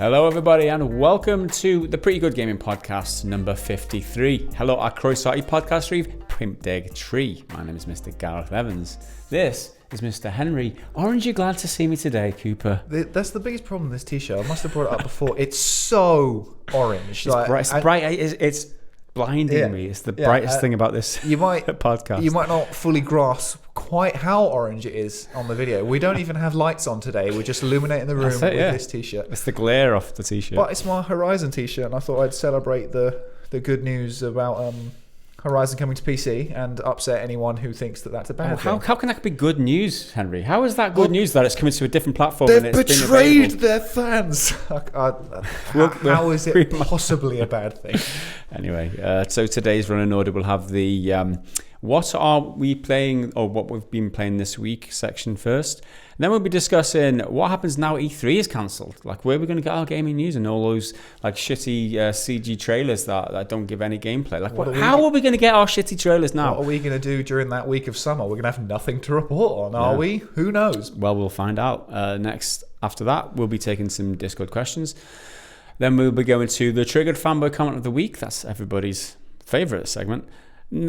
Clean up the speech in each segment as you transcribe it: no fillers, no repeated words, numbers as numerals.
Hello everybody and welcome to the Pretty Good Gaming Podcast number 53. Hello our Croissant podcast reeve, Pimp Dig Tree. My name is Mr. Gareth Evans. This is Mr. Henry. Aren't you glad to see me today, Cooper? That's the biggest problem with this t-shirt. I must have brought it up before. It's so orange. It's bright. It's blinding me. It's the brightest thing about this podcast. You might not fully grasp quite how orange it is on the video. We don't even have lights on today. We're just illuminating the room with this t-shirt. It's the glare off the t-shirt. But it's my Horizon t-shirt, and I thought I'd celebrate the good news about Horizon coming to PC and upset anyone who thinks that that's a bad thing. How can that be good news, Henry? How is that good news that it's coming to a different platform? They've and it's betrayed their fans. How is it possibly a bad thing? Anyway, so today's running order will have the what are we playing or what we've been playing this week section first. And then we'll be discussing what happens now E3 is cancelled. Like, where are we going to get our gaming news and all those like shitty CG trailers that don't give any gameplay? Like, how are we going to get our shitty trailers now? What are we going to do during that week of summer? We're going to have nothing to report on, are we? Who knows? Well, we'll find out. Next, after that, we'll be taking some Discord questions. Then we'll be going to the Triggered Fanboy Comment of the Week. That's everybody's favourite segment.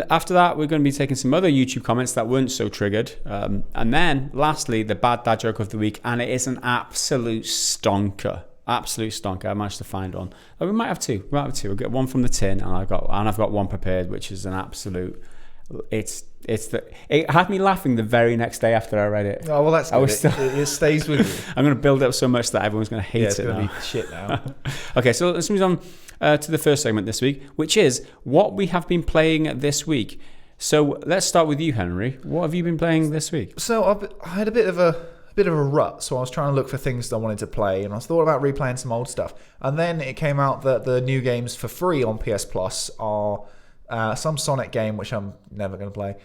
After that, we're going to be taking some other YouTube comments that weren't so triggered. And then, lastly, the Bad Dad Joke of the Week. And it is an absolute stonker. Absolute stonker. I managed to find one. Oh, we might have two. We'll get one from the tin, and I've got one prepared, which is an absolute... It had me laughing the very next day after I read it. Oh, well, that's good. It stays with you. I'm going to build it up so much that everyone's going to hate it it's going to be shit now. Okay, so let's move on to the first segment this week, which is what we have been playing this week. So let's start with you, Henry. What have you been playing this week? So I had a bit of a rut, so I was trying to look for things that I wanted to play, and I thought about replaying some old stuff. And then it came out that the new games for free on PS Plus are some Sonic game, which I'm never going to play,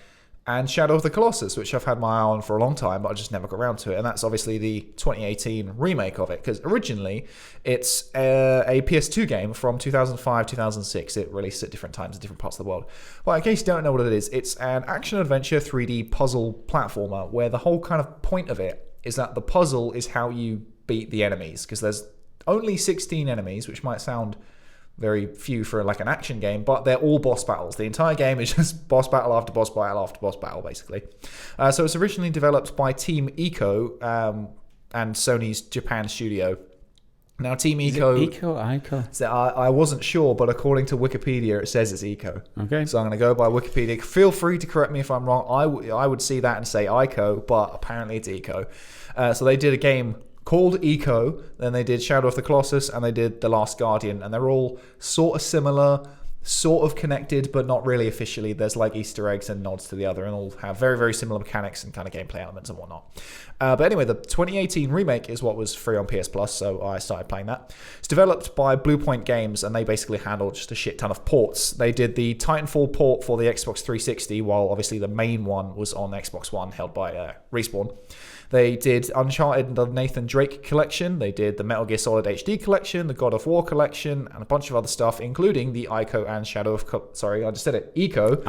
and Shadow of the Colossus, which I've had my eye on for a long time, but I just never got around to it. And that's obviously the 2018 remake of it, because originally it's a PS2 game from 2005, 2006. It released at different times in different parts of the world. Well, in case you don't know what it is, it's an action-adventure 3D puzzle platformer where the whole kind of point of it is that the puzzle is how you beat the enemies, because there's only 16 enemies, which might sound very few for like an action game, but they're all boss battles. The entire game is just boss battle after boss battle after boss battle, basically. So it's originally developed by Team Ico and Sony's Japan studio. Now, Team Ico... So I wasn't sure, but according to Wikipedia, it says it's Ico. Okay. So I'm going to go by Wikipedia. Feel free to correct me if I'm wrong. I would see that and say Ico, but apparently it's Ico. So they did a game called Eco, then they did Shadow of the Colossus, and they did The Last Guardian, and they're all sort of similar, sort of connected, but not really officially. There's like Easter eggs and nods to the other, and all have very, very similar mechanics and kind of gameplay elements and whatnot. But anyway, the 2018 remake is what was free on PS Plus, so I started playing that. It's developed by Bluepoint Games, and they basically handled just a shit ton of ports. They did the Titanfall port for the Xbox 360, while obviously the main one was on Xbox One, held by Respawn. They did Uncharted, the Nathan Drake collection. They did the Metal Gear Solid HD collection, the God of War collection, and a bunch of other stuff, including the Ico and Shadow of... Sorry, I just said it. Ico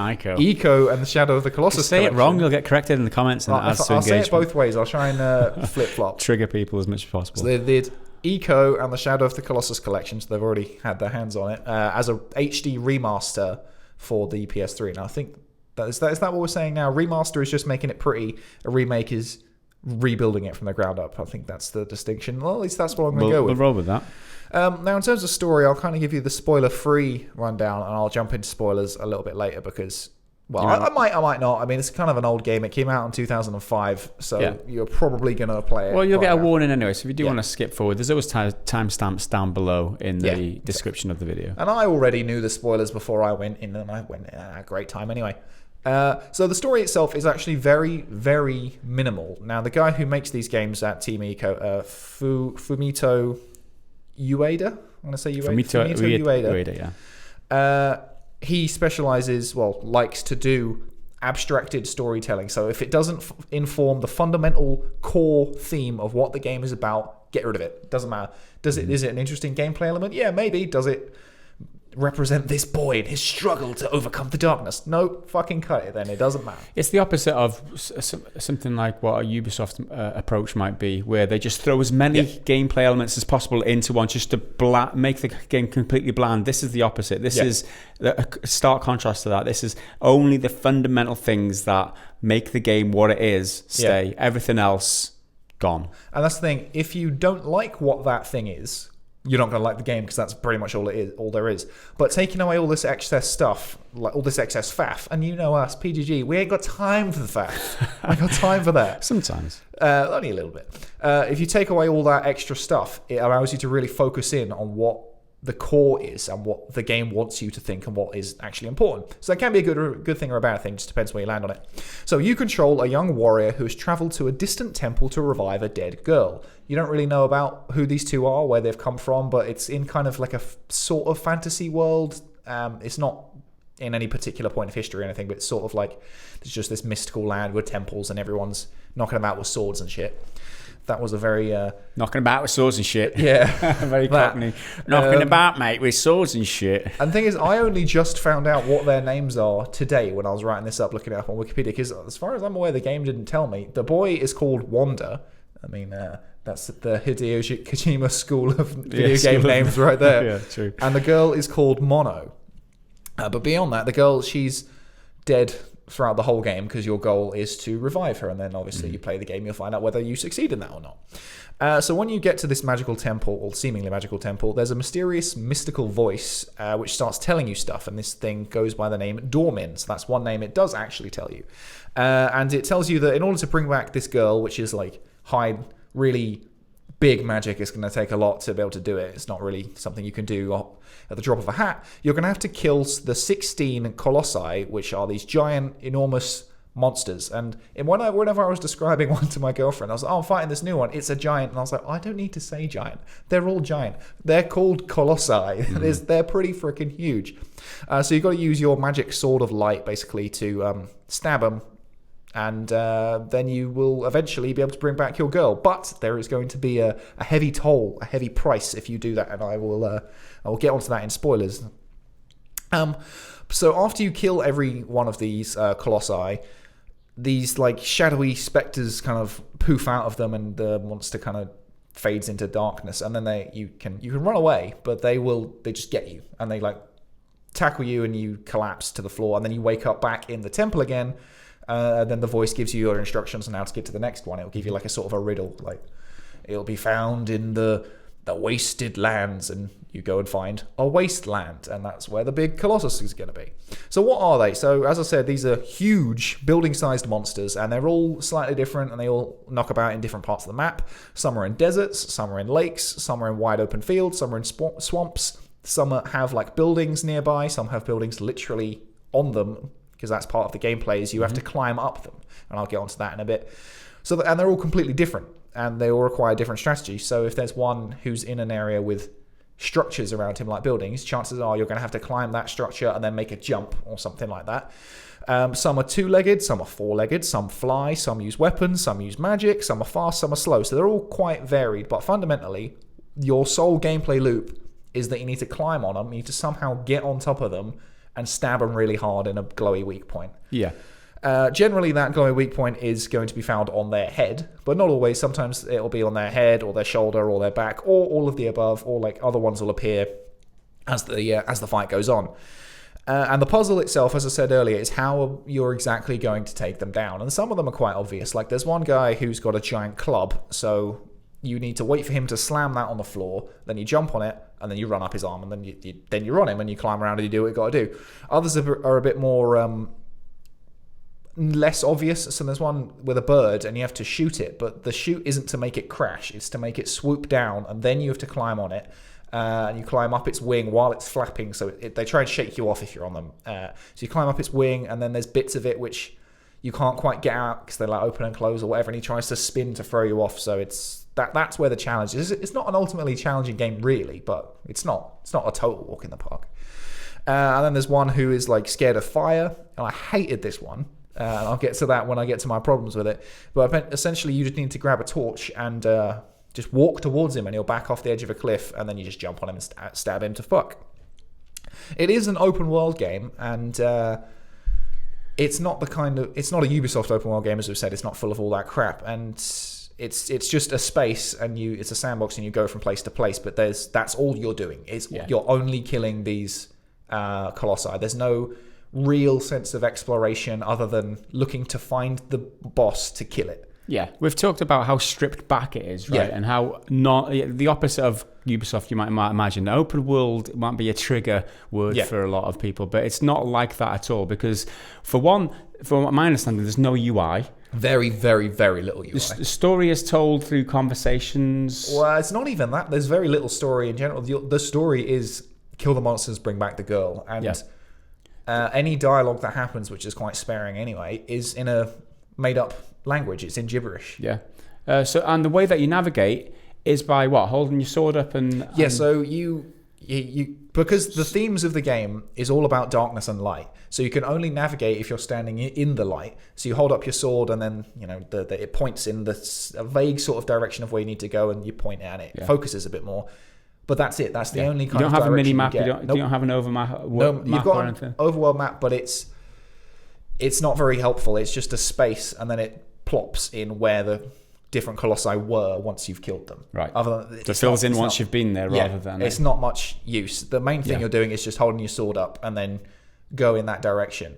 and the Shadow of the Colossus say collection. It wrong, you'll get corrected in the comments. And I'll say it both ways. I'll try and flip-flop. Trigger people as much as possible. So they did Ico and the Shadow of the Colossus collection, so they've already had their hands on it, as a HD remaster for the PS3. Now, I think... Is that what we're saying now? Remaster is just making it pretty. A remake is rebuilding it from the ground up. I think that's the distinction. Well, at least that's what I'm going to go with. We'll roll with that. Now, in terms of story, I'll kind of give you the spoiler-free rundown, and I'll jump into spoilers a little bit later because, well, I might not. I mean, it's kind of an old game. It came out in 2005, so you're probably going to play it. Well, you'll get a warning anyway, so if you do want to skip forward, there's always timestamps down below in the description of the video. And I already knew the spoilers before I went in, and I went at a great time anyway. So the story itself is actually very, very minimal. Now, the guy who makes these games at Team Ico, Fumito Ueda, I'm going to say Ueda. Fumito Ueda, yeah. He specializes, likes to do abstracted storytelling. So if it doesn't inform the fundamental core theme of what the game is about, get rid of it. Doesn't matter. Is it an interesting gameplay element? Yeah, maybe. Does it represent this boy and his struggle to overcome the darkness. No, fucking cut it then. It doesn't matter. It's the opposite of something like what a Ubisoft approach might be, where they just throw as many gameplay elements as possible into one just to make the game completely bland. This is the opposite. This is a stark contrast to that. This is only the fundamental things that make the game what it is stay. Everything else, gone. And that's the thing. If you don't like what that thing is, you're not going to like the game because that's pretty much all it is, all there is. But taking away all this excess stuff, like all this excess faff, and you know us, PGG, we ain't got time for the faff. I ain't got time for that. Sometimes. Only a little bit. If you take away all that extra stuff, it allows you to really focus in on what the core is and what the game wants you to think and what is actually important. So that can be a good thing or a bad thing, just depends where you land on it. So you control a young warrior who has travelled to a distant temple to revive a dead girl. You don't really know about who these two are, where they've come from, but it's in kind of like a sort of fantasy world. It's not in any particular point of history or anything, but it's sort of like there's just this mystical land with temples and everyone's knocking about with swords and shit. That was a very... knocking about with swords and shit. Yeah. Very cockney. Knocking about, mate, with swords and shit. And the thing is, I only just found out what their names are today when I was writing this up, looking it up on Wikipedia, because as far as I'm aware, the game didn't tell me. The boy is called Wanda. I mean, that's the Hideo Kojima school of video game names right there. Yeah, true. And the girl is called Mono. But beyond that, the girl, she's dead throughout the whole game because your goal is to revive her, and then obviously you play the game, you'll find out whether you succeed in that or not. So when you get to this magical temple, or seemingly magical temple, there's a mysterious mystical voice which starts telling you stuff, and this thing goes by the name Dormin. So that's one name it does actually tell you, and it tells you that in order to bring back this girl, which is like really big magic, it's going to take a lot to be able to do it. It's not really something you can do at the drop of a hat. You're going to have to kill the 16 Colossi, which are these giant, enormous monsters. And whenever I was describing one to my girlfriend, I was like, oh, I'm fighting this new one. It's a giant. And I was like, I don't need to say giant. They're all giant. They're called Colossi. They're pretty freaking huge. So you've got to use your magic sword of light, basically, to stab them. And then you will eventually be able to bring back your girl. But there is going to be a heavy toll, a heavy price if you do that. And I will get onto that in spoilers. So after you kill every one of these Colossi, these like shadowy specters kind of poof out of them, and the monster kind of fades into darkness. And then you can run away, but they just get you, and they like tackle you, and you collapse to the floor, and then you wake up back in the temple again. Then the voice gives you your instructions on how to get to the next one. It'll give you like a sort of a riddle, like it'll be found in the wasted lands, and you go and find a wasteland, and that's where the big Colossus is going to be. So what are they? So as I said, these are huge building-sized monsters, and they're all slightly different, and they all knock about in different parts of the map. Some are in deserts, some are in lakes, some are in wide open fields, some are in swamps, some have like buildings nearby, some have buildings literally on them, because that's part of the gameplay, is you have to climb up them. And I'll get onto that in a bit. And they're all completely different, and they all require different strategies. So if there's one who's in an area with structures around him, like buildings, chances are you're going to have to climb that structure and then make a jump or something like that. Some are two-legged, some are four-legged, some fly, some use weapons, some use magic, some are fast, some are slow. So they're all quite varied, but fundamentally, your sole gameplay loop is that you need to climb on them, you need to somehow get on top of them, and stab them really hard in a glowy weak point. Yeah. Generally, that glowy weak point is going to be found on their head, but not always. Sometimes it'll be on their head, or their shoulder, or their back, or all of the above, or like other ones will appear as the fight goes on. And the puzzle itself, as I said earlier, is how you're exactly going to take them down. And some of them are quite obvious. Like there's one guy who's got a giant club, so you need to wait for him to slam that on the floor, then you jump on it, and then you run up his arm, and then you're on him, and you climb around and you do what you got to do. Others are a bit more less obvious. So there's one with a bird, and you have to shoot it, but the shoot isn't to make it crash, it's to make it swoop down, and then you have to climb on it, and you climb up its wing while it's flapping, so they try and shake you off if you're on them. So you climb up its wing, and then there's bits of it which you can't quite get out because they're like open and close or whatever, and he tries to spin to throw you off. So that's where the challenge is. It's not an ultimately challenging game really, but it's not a total walk in the park. And then there's one who is like scared of fire, and I hated this one. And I'll get to that when I get to my problems with it. But essentially, you just need to grab a torch and just walk towards him, and he'll back off the edge of a cliff, and then you just jump on him and stab him to fuck. It is an open world game, and it's not a Ubisoft open world game, as we've said. It's not full of all that crap, and it's just a space, and it's a sandbox, and you go from place to place. But that's all you're doing. You're only killing these colossi. There's no real sense of exploration other than looking to find the boss to kill it. Yeah, we've talked about how stripped back it is, right? Yeah. And how not the opposite of Ubisoft, you might imagine. The open world might be a trigger word for a lot of people, but it's not like that at all, because from my understanding, there's no UI. Very, very, very little UI. The story is told through conversations. Well, it's not even that. There's very little story in general. The story is kill the monsters, bring back the girl, and any dialogue that happens, which is quite sparing anyway, is in a made-up language. It's in gibberish. Yeah. And the way that you navigate is by what? Holding your sword up and... So you because the themes of the game is all about darkness and light. So you can only navigate if you're standing in the light. So you hold up your sword, and then it points in a vague sort of direction of where you need to go, and you point at it. It focuses a bit more. But that's it. That's the only kind of direction you don't have a mini-map. You don't have an overmap. No, you've got an overworld map, but it's not very helpful. It's just a space, and then it plops in where the different colossi were once you've killed them. Right. So it fills in once you've been there, rather than... It's not much use. The main thing you're doing is just holding your sword up and then go in that direction.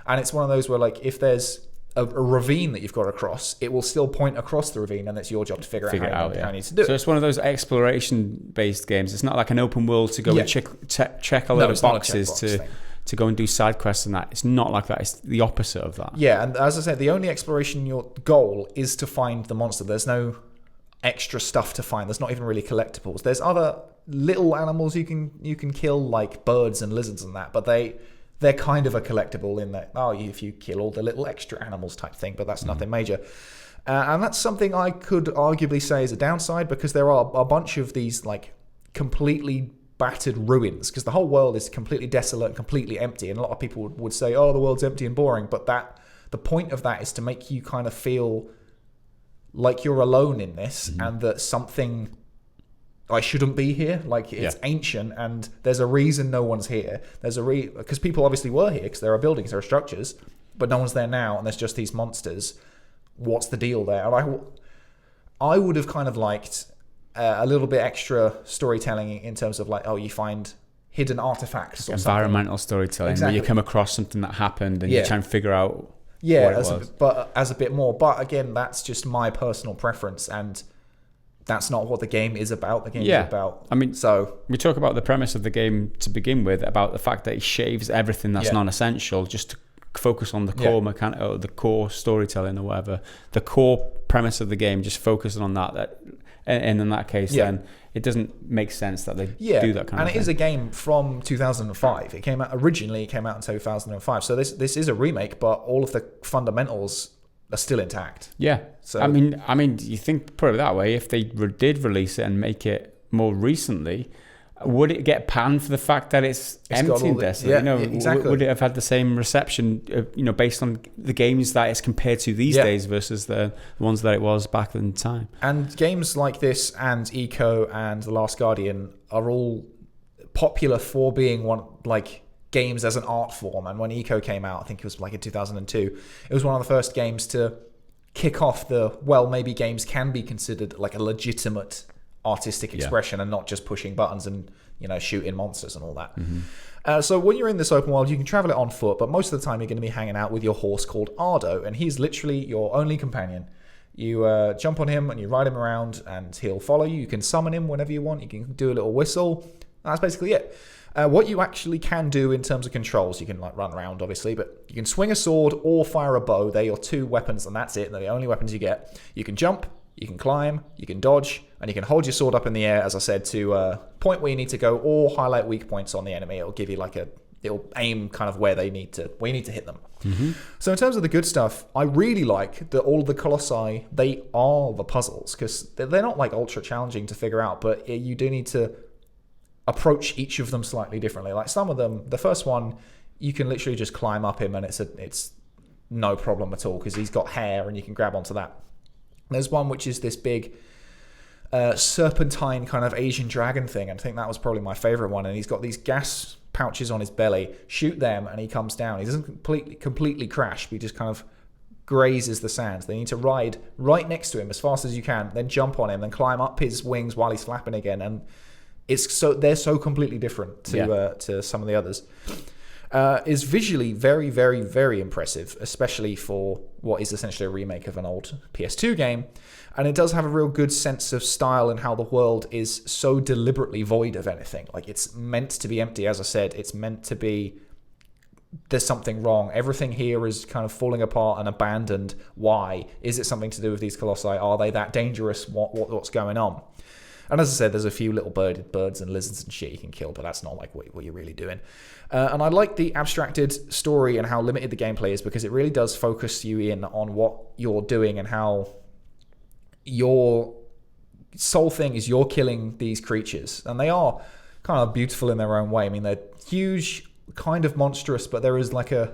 And it's one of those where, like, if there's a ravine that you've got to cross, it will still point across the ravine, and it's your job to figure out how you need to do it. So it's one of those exploration-based games. It's not like an open world to go and check a lot of boxes to go and do side quests and that. It's not like that. It's the opposite of that. Yeah, and as I said, the only exploration, your goal is to find the monster. There's no extra stuff to find. There's not even really collectibles. There's other little animals you can kill, like birds and lizards and that, but they're kind of a collectible in that, if you kill all the little extra animals type thing, but that's nothing major. And that's something I could arguably say is a downside, because there are a bunch of these like completely battered ruins, because the whole world is completely desolate and completely empty, and a lot of people would say, the world's empty and boring, but the point of that is to make you kind of feel like you're alone in this, and that something... I shouldn't be here. Like, it's ancient, and there's a reason no one's here. Because people obviously were here, because there are buildings, there are structures, but no one's there now, and there's just these monsters. What's the deal there? And I would have kind of liked a little bit extra storytelling in terms of, like, you find hidden artifacts or environmental storytelling, where you come across something that happened and you try and figure out what it was. As a bit more. But again, that's just my personal preference, and that's not what the game is about. The game is about... I mean, so we talk about the premise of the game to begin with, about the fact that it shaves everything that's non-essential just to focus on the core mechanic, or the core storytelling, or whatever. The core premise of the game, just focusing on that and in that case, then it doesn't make sense that they do that kind of thing. And it is a game from 2005. It came out in 2005. So this is a remake, but all of the fundamentals are still intact. Yeah. So I mean, you think, put it that way, if they did release it and make it more recently, would it get panned for the fact that it's empty and desolate? Exactly. Would it have had the same reception, based on the games that it's compared to these days versus the ones that it was back in time? And games like this and Eco and The Last Guardian are all popular for being games as an art form. And when Eco came out, I think it was like in 2002, it was one of the first games to kick off maybe games can be considered like a legitimate artistic expression and not just pushing buttons and shooting monsters and all that. So when you're in this open world, you can travel it on foot, but most of the time you're going to be hanging out with your horse called Ardo, and he's literally your only companion. You jump on him and you ride him around, and he'll follow you. You can summon him whenever you want. You can do a little whistle. That's basically it. What you actually can do in terms of controls, you can run around obviously, but you can swing a sword or fire a bow. They're your two weapons, and that's it. They're the only weapons you get. You can jump, you can climb, you can dodge, and you can hold your sword up in the air, as I said, to point where you need to go, or highlight weak points on the enemy. It'll give you it'll aim kind of where you need to hit them. So in terms of the good stuff, I really like that all of the colossi, they are the puzzles, because they're not like ultra challenging to figure out, but you do need to approach each of them slightly differently. Like some of them, the first one, you can literally just climb up him, and it's no problem at all, because he's got hair and you can grab onto that. There's one which is this big serpentine kind of Asian dragon thing, and I think that was probably my favorite one, and he's got these gas pouches on his belly, shoot them, and he comes down. He doesn't completely crash, but he just kind of grazes the sands. They need to ride right next to him as fast as you can, then jump on him, then climb up his wings while he's flapping again. And they're so completely different to some of the others. Is visually very, very, very impressive, especially for what is essentially a remake of an old PS2 game. And it does have a real good sense of style and how the world is so deliberately void of anything. Like, it's meant to be empty, as I said. It's meant to be, there's something wrong. Everything here is kind of falling apart and abandoned. Why? Is it something to do with these colossi? Are they that dangerous? What's going on? And as I said, there's a few little birds and lizards and shit you can kill, but that's not like what you're really doing. And I like the abstracted story and how limited the gameplay is, because it really does focus you in on what you're doing and how your sole thing is you're killing these creatures. And they are kind of beautiful in their own way. I mean, they're huge, kind of monstrous, but there is like an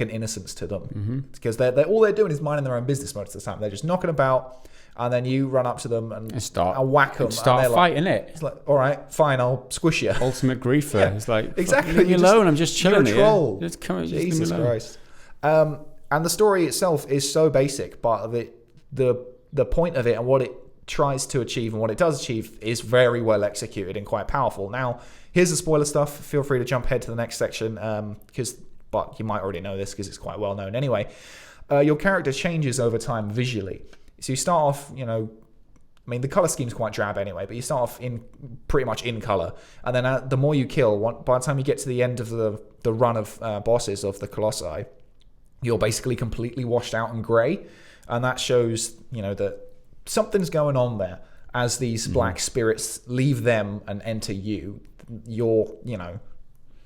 innocence to them. Because they're all they're doing is minding their own business most of the time. They're just knocking about. And then you run up to them and whack them. Start fighting it. It's like, all right, fine, I'll squish you. Ultimate griefer. Yeah, it's like, exactly. Leave me alone. I'm just chilling here. You're a troll. Jesus Christ. And the story itself is so basic, but the point of it and what it tries to achieve and what it does achieve is very well executed and quite powerful. Now, here's the spoiler stuff. Feel free to jump ahead to the next section, but you might already know this because it's quite well known anyway. Your character changes over time visually. So you start off, the color scheme's quite drab anyway, but you start off in pretty much in color. And then the more you kill, by the time you get to the end of the run of bosses of the Colossi, you're basically completely washed out and grey. And that shows, that something's going on there. As these black spirits leave them and enter you,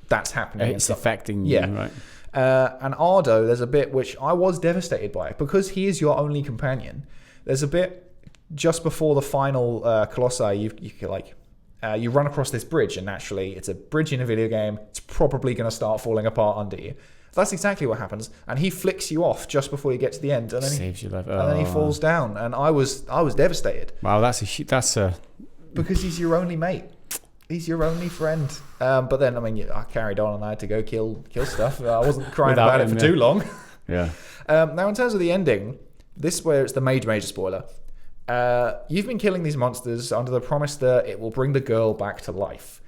that's happening. It's affecting you, right? And Ardo, there's a bit which I was devastated by, because he is your only companion. There's a bit just before the final Colossi, you run across this bridge, and naturally, it's a bridge in a video game. It's probably going to start falling apart under you. That's exactly what happens, and he flicks you off just before you get to the end, and then saves your life. And then he falls down, and I was devastated. Wow, that's because he's your only mate. He's your only friend. But then, I carried on and I had to go kill stuff. I wasn't crying about it for too long. Yeah. Now, in terms of the ending, this is where it's the major spoiler. You've been killing these monsters under the promise that it will bring the girl back to life.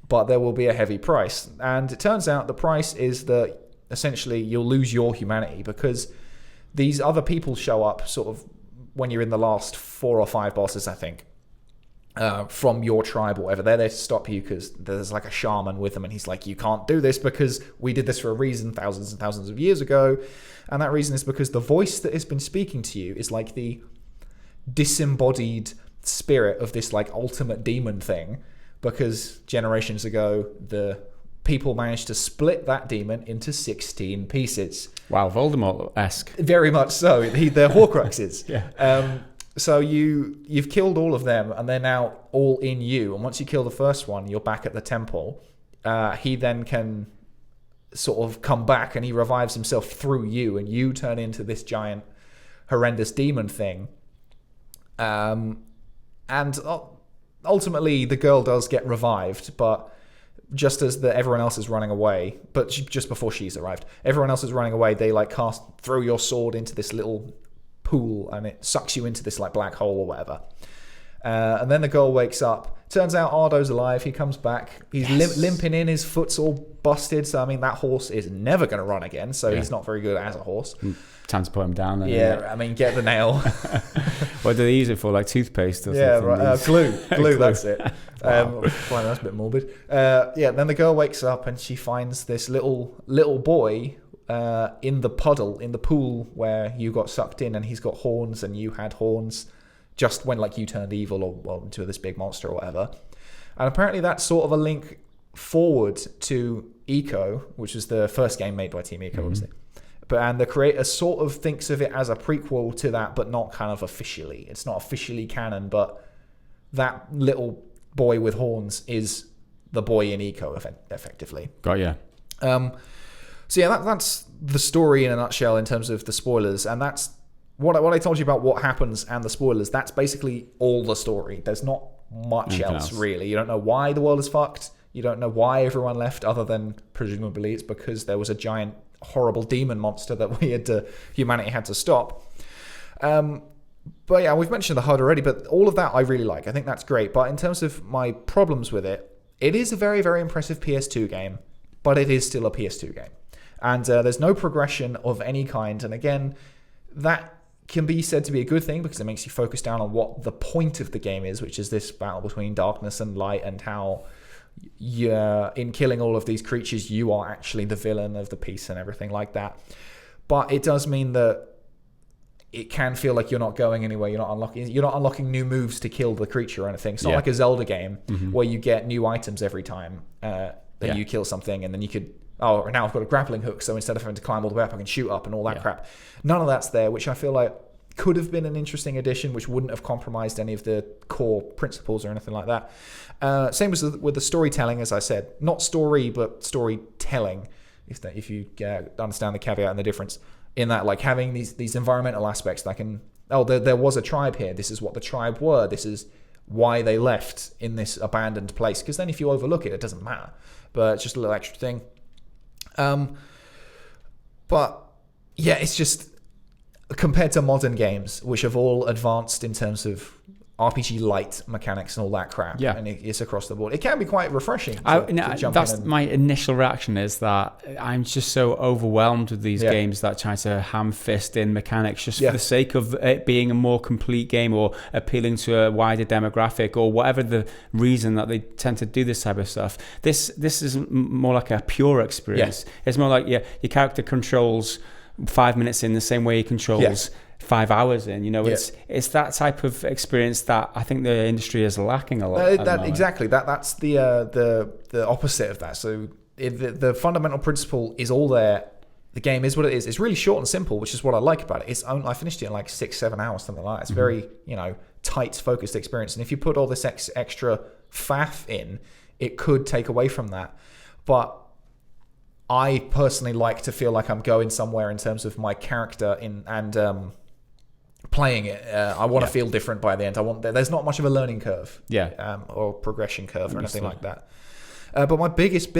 But there will be a heavy price. And it turns out the price is that essentially you'll lose your humanity, because these other people show up sort of when you're in the last 4 or 5 bosses, I think. From your tribe or whatever. They're there to stop you because there's like a shaman with them, and he's like, you can't do this because we did this for a reason thousands and thousands of years ago. And that reason is because the voice that has been speaking to you is like the disembodied spirit of this like ultimate demon thing, because generations ago the people managed to split that demon into 16 pieces. Wow, Voldemort-esque. Very much so. They're Horcruxes. Yeah. So you've killed all of them, and they're now all in you. And once you kill the first one, you're back at the temple. He then can sort of come back, and he revives himself through you, and you turn into this giant, horrendous demon thing. And ultimately, the girl does get revived, but just as everyone else is running away, but just before she's arrived, everyone else is running away. They throw your sword into this little pool, and it sucks you into this like black hole or whatever. And then the girl wakes up. Turns out Ardo's alive. He comes back. He's limping in. His foot's all busted. So that horse is never going to run again. So he's not very good as a horse. Time to put him down. Then, get the nail. What do they use it for? Like toothpaste or something? Right. Glue. That's it. Wow. That's a bit morbid. Then the girl wakes up and she finds this little boy in the puddle, in the pool where you got sucked in, and he's got horns and you had horns just when you turned evil or into this big monster or whatever. And apparently that's sort of a link forward to Eco, which is the first game made by Team Eco, obviously. And the creator sort of thinks of it as a prequel to that, but not kind of officially. It's not officially canon, but that little boy with horns is the boy in Eco, effectively. Got ya. That's the story in a nutshell in terms of the spoilers, and that's what I told you about what happens and the spoilers. That's basically all the story. There's not much else really. You don't know why the world is fucked. You don't know why everyone left, other than presumably it's because there was a giant, horrible demon monster that humanity had to stop. But yeah, we've mentioned the HUD already, but all of that I really like. I think that's great. But in terms of my problems with it, it is a very, very impressive PS2 game, but it is still a PS2 game. And there's no progression of any kind. And again, that can be said to be a good thing because it makes you focus down on what the point of the game is, which is this battle between darkness and light, and how in killing all of these creatures, you are actually the villain of the piece and everything like that. But it does mean that it can feel like you're not going anywhere. You're not unlocking new moves to kill the creature or anything. It's not like a Zelda game where you get new items every time that you kill something, and then you could, now I've got a grappling hook, so instead of having to climb all the way up, I can shoot up and all that crap. None of that's there, which I feel like could have been an interesting addition, which wouldn't have compromised any of the core principles or anything like that. Same as with the storytelling, as I said. Not story, but storytelling, if you understand the caveat and the difference. In that, like, having these environmental aspects that can, there was a tribe here, this is what the tribe were, this is why they left in this abandoned place, because then if you overlook it, it doesn't matter, but it's just a little extra thing. But yeah, it's just, compared to modern games, which have all advanced in terms of RPG light mechanics and all that crap, and it's across the board. It can be quite refreshing. That's my initial reaction, is that I'm just so overwhelmed with these games that try to ham-fist in mechanics just for the sake of it being a more complete game or appealing to a wider demographic or whatever the reason that they tend to do this type of stuff. This is more like a pure experience. It's more like your character controls 5 minutes in the same way he controls 5 hours in, it's that type of experience that I think the industry is lacking a lot. Exactly. That's the opposite of that. So the fundamental principle is all there. The game is what it is. It's really short and simple, which is what I like about it. I finished it in like 6-7 hours, something like that. It's very tight, focused experience. And if you put all this extra faff in, it could take away from that. But I personally like to feel like I'm going somewhere in terms of my character playing it. I want to feel different by the end. There's not much of a learning curve, or progression curve or anything like that. But my biggest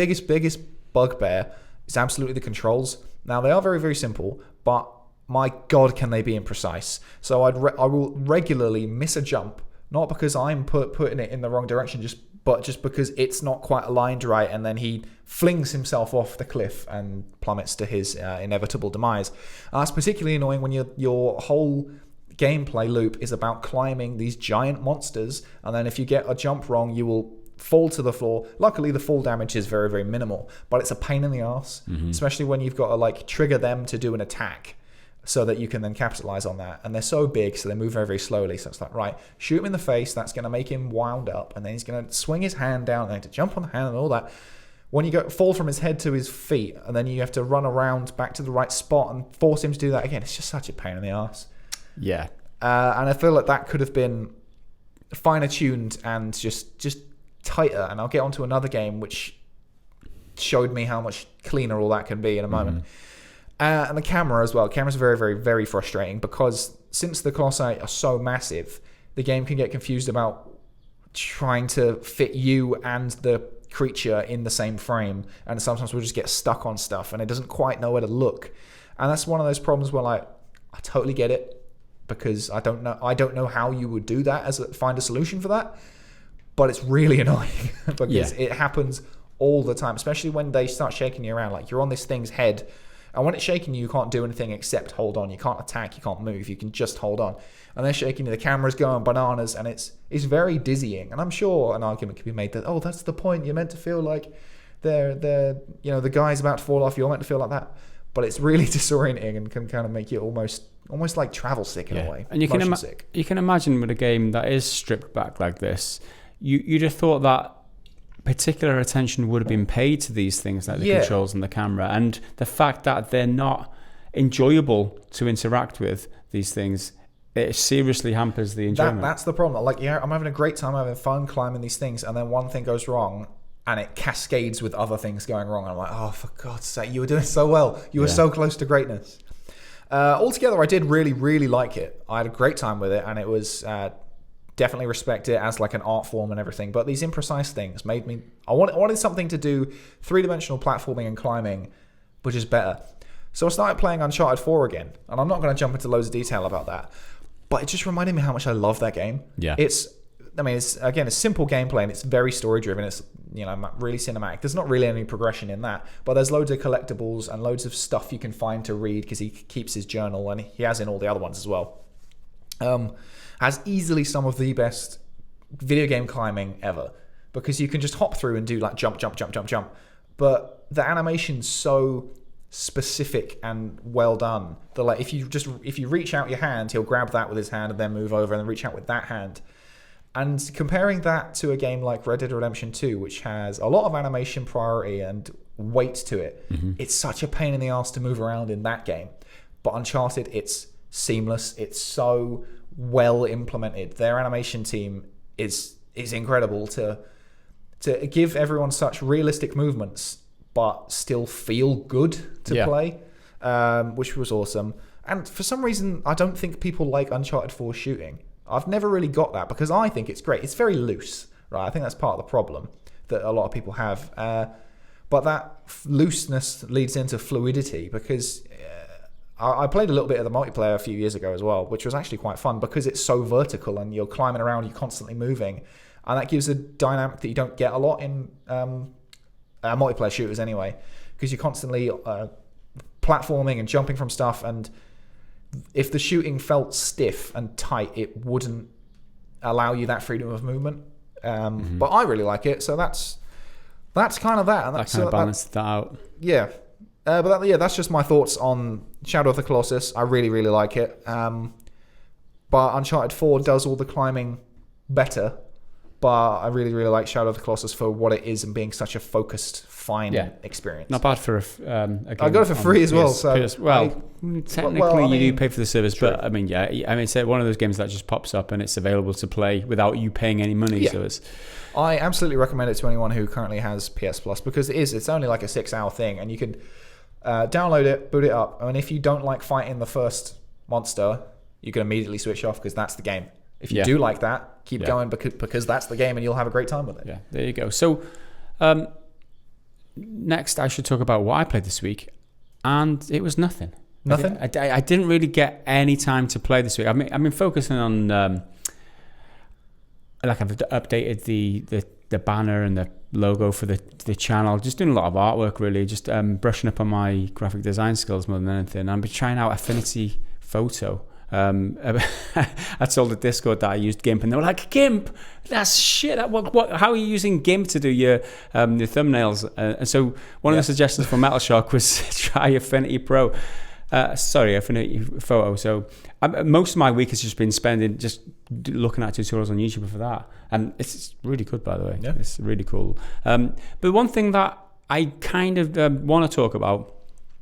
bugbear is absolutely the controls. Now, they are very, very simple, but my God, can they be imprecise? So I will regularly miss a jump, not because I'm putting it in the wrong direction, but just because it's not quite aligned right, and then he flings himself off the cliff and plummets to his inevitable demise. That's particularly annoying when your whole gameplay loop is about climbing these giant monsters, and then if you get a jump wrong, you will fall to the floor. Luckily, the fall damage is very, very minimal, but it's a pain in the ass, especially when you've got to like trigger them to do an attack so that you can then capitalize on that. And they're so big, so they move very, very slowly. So it's like, right, shoot him in the face. That's going to make him wound up, and then he's going to swing his hand down and then to jump on the hand and all that. When you fall from his head to his feet, and then you have to run around back to the right spot and force him to do that again. It's just such a pain in the ass. Yeah. And I feel like that could have been finer tuned and just tighter. And I'll get onto another game which showed me how much cleaner all that can be in a moment. And the camera as well. The camera's very, very, very frustrating because since the Colossi are so massive, the game can get confused about trying to fit you and the creature in the same frame, and sometimes we'll just get stuck on stuff and it doesn't quite know where to look. And that's one of those problems where I totally get it, because I don't know how you would do that, find a solution for that, but it's really annoying because it happens all the time, especially when they start shaking you around. Like, you're on this thing's head, and when it's shaking you can't do anything except hold on. You can't attack, you can't move, you can just hold on. And they're shaking you, the camera's going bananas, and it's very dizzying. And I'm sure an argument could be made that, that's the point, you're meant to feel like they're the guy's about to fall off, you're meant to feel like that. But it's really disorienting and can kind of make you almost like travel sick in a way. And you can imagine with a game that is stripped back like this, you'd have thought that particular attention would have been paid to these things like the controls and the camera, and the fact that they're not enjoyable to interact with, these things, it seriously hampers the enjoyment. That's the problem. Like, I'm having a great time, having fun climbing these things, and then one thing goes wrong and it cascades with other things going wrong. And I'm like, oh, for God's sake, you were doing so well. You were so close to greatness. Altogether, I did really, really like it. I had a great time with it, and it was definitely respect it as like an art form and everything, but these imprecise things made me... I wanted something to do three-dimensional platforming and climbing, but just better. So I started playing Uncharted 4 again, and I'm not going to jump into loads of detail about that, but it just reminded me how much I love that game. Yeah. It's simple gameplay, and it's very story-driven. It's, really cinematic. There's not really any progression in that, but there's loads of collectibles and loads of stuff you can find to read because he keeps his journal, and he has in all the other ones as well. Has easily some of the best video game climbing ever, because you can just hop through and do like jump, but the animation's so specific and well done that like if you reach out your hand, he'll grab that with his hand and then move over and then reach out with that hand. And comparing that to a game like Red Dead Redemption 2, which has a lot of animation priority and weight to it, it's such a pain in the ass to move around in that game. But Uncharted, it's seamless. It's so well implemented. Their animation team is incredible to give everyone such realistic movements, but still feel good to play, which was awesome. And for some reason, I don't think people like Uncharted 4 shooting. I've never really got that because I think it's great. It's very loose, right? I think that's part of the problem that a lot of people have. But that looseness leads into fluidity because I played a little bit of the multiplayer a few years ago as well, which was actually quite fun because it's so vertical and you're climbing around, you're constantly moving. And that gives a dynamic that you don't get a lot in multiplayer shooters anyway, because you're constantly platforming and jumping from stuff, and if the shooting felt stiff and tight, it wouldn't allow you that freedom of movement. But I really like it, so that's kind of that. And that kind of balanced that out. Yeah. That's just my thoughts on Shadow of the Colossus. I really, really like it. But Uncharted 4 does all the climbing better. But I really, really like Shadow of the Colossus for what it is and being such a focused, fine experience. Not bad for a game. I got it for free as well. Technically, you do pay for the service, true. But it's one of those games that just pops up and it's available to play without you paying any money. Yeah. So it's... I absolutely recommend it to anyone who currently has PS Plus because it's only like a 6-hour thing, and you can download it, boot it up, and if you don't like fighting the first monster, you can immediately switch off because that's the game. If you do like that, keep going because that's the game and you'll have a great time with it. Yeah, there you go. So next I should talk about what I played this week, and it was nothing. Nothing? I didn't really get any time to play this week. I've been focusing on I've updated the banner and the logo for the channel, just doing a lot of artwork really, just brushing up on my graphic design skills more than anything. I've been trying out Affinity Photo. I told the Discord that I used GIMP, and they were like, "GIMP, that's shit. What? How are you using GIMP to do your thumbnails?" And so one of the suggestions from Metal Shark was try Affinity Pro. Affinity Photo. So most of my week has just been spending just looking at tutorials on YouTube for that, and it's really good, by the way. Yeah. It's really cool. But one thing that I kind of want to talk about,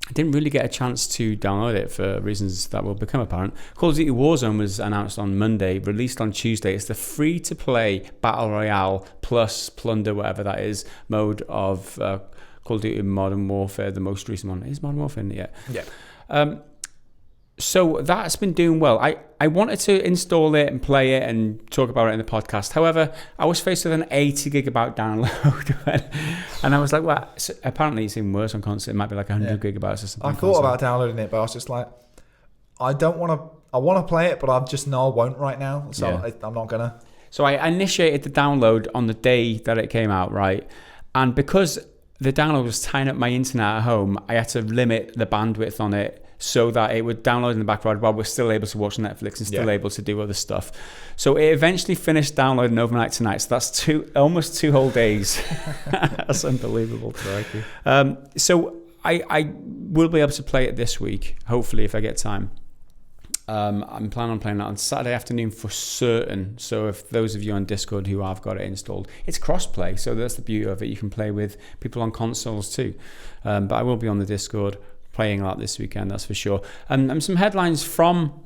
I didn't really get a chance to download it for reasons that will become apparent. Call of Duty Warzone was announced on Monday, released on Tuesday. It's the free-to-play Battle Royale plus Plunder, whatever that is, mode of Call of Duty Modern Warfare, the most recent one. Is Modern Warfare in it yet? Yeah. So that's been doing well. I wanted to install it and play it and talk about it in the podcast. However, I was faced with an 80 gigabyte download. And I was like, well, apparently it's even worse on console. It might be like 100 gigabytes or something. I thought about downloading it, but I was just like, I want to play it, but I just know I won't right now. So I'm not going to. So I initiated the download on the day that it came out, right? And because the download was tying up my internet at home, I had to limit the bandwidth on it so that it would download in the background while we're still able to watch Netflix and still able to do other stuff. So it eventually finished downloading overnight tonight. So that's almost 2 whole days. That's unbelievable. So I will be able to play it this week, hopefully, if I get time. I'm planning on playing that on Saturday afternoon for certain. So if those of you on Discord who have got it installed, it's cross-play. So that's the beauty of it. You can play with people on consoles too. But I will be on the Discord playing that this weekend, that's for sure. And some headlines from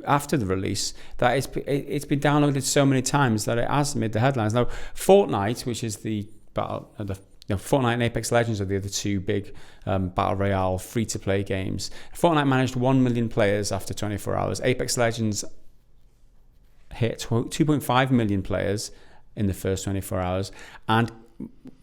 after the release that it's been downloaded so many times that it has made the headlines. Now, Fortnite, which is Fortnite and Apex Legends are the other two big Battle Royale free-to-play games. Fortnite managed 1 million players after 24 hours. Apex Legends hit 2.5 million players in the first 24 hours, and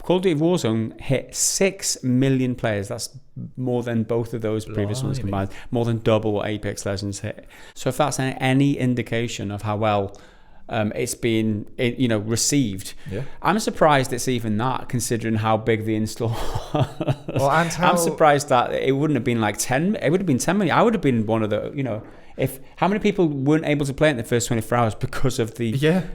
Call of Duty Warzone hit 6 million players. That's more than both of those previous ones combined. More than double what Apex Legends hit. So if that's any indication of how well it's been, received, I'm surprised it's even that, considering how big the install. Well, and I'm surprised that it wouldn't have been like 10. It would have been 10 million. I would have been one of the, how many people weren't able to play it in the first 24 hours because of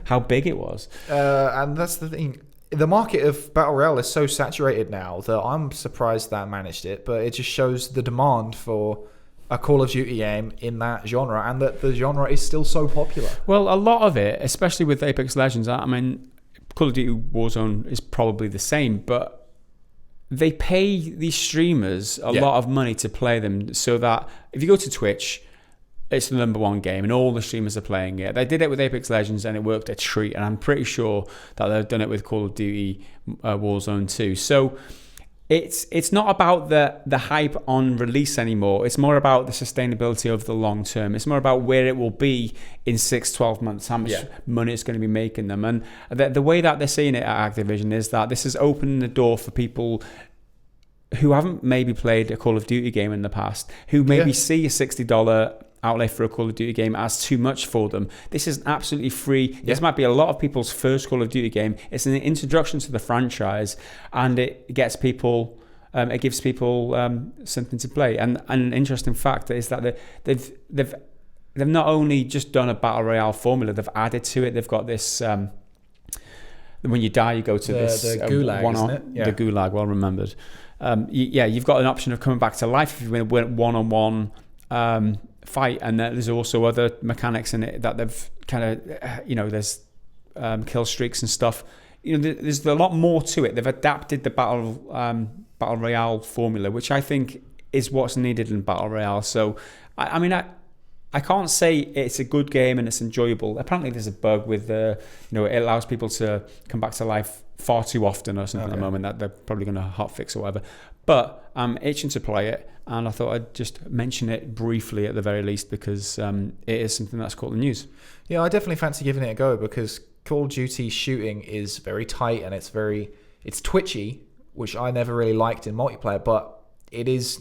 how big it was. And that's the thing. The market of Battle Royale is so saturated now that I'm surprised that managed it, but it just shows the demand for a Call of Duty game in that genre, and that the genre is still so popular. Well, a lot of it, especially with Apex Legends, I mean, Call of Duty Warzone is probably the same, but they pay these streamers a lot of money to play them, so that if you go to Twitch, it's the number one game and all the streamers are playing it. They did it with Apex Legends and it worked a treat, and I'm pretty sure that they've done it with Call of Duty Warzone too. So it's not about the hype on release anymore. It's more about the sustainability of the long term. It's more about where it will be in 6-12 months, how much money it's going to be making them. And the way that they're seeing it at Activision is that this is opening the door for people who haven't maybe played a Call of Duty game in the past, who maybe see a $60 outlay for a Call of Duty game as too much for them. This is absolutely free. This might be a lot of people's first Call of Duty game. It's an introduction to the franchise, and it gets people, it gives people something to play. And an interesting fact is that they've not only just done a battle royale formula, they've added to it. They've got this. When you die, you go to the gulag, isn't it? Yeah. The gulag, well remembered. You've got an option of coming back to life if you win one-on-one fight, and there's also other mechanics in it that they've kind of, there's kill streaks and stuff. There's a lot more to it. They've adapted the battle royale formula, which I think is what's needed in battle royale. So, I can't say it's a good game and it's enjoyable. Apparently, there's a bug with it allows people to come back to life far too often or something at the moment that they're probably going to hotfix or whatever. But I'm itching to play it, and I thought I'd just mention it briefly at the very least, because it is something that's caught the news. Yeah, I definitely fancy giving it a go, because Call of Duty shooting is very tight and it's twitchy, which I never really liked in multiplayer, but it is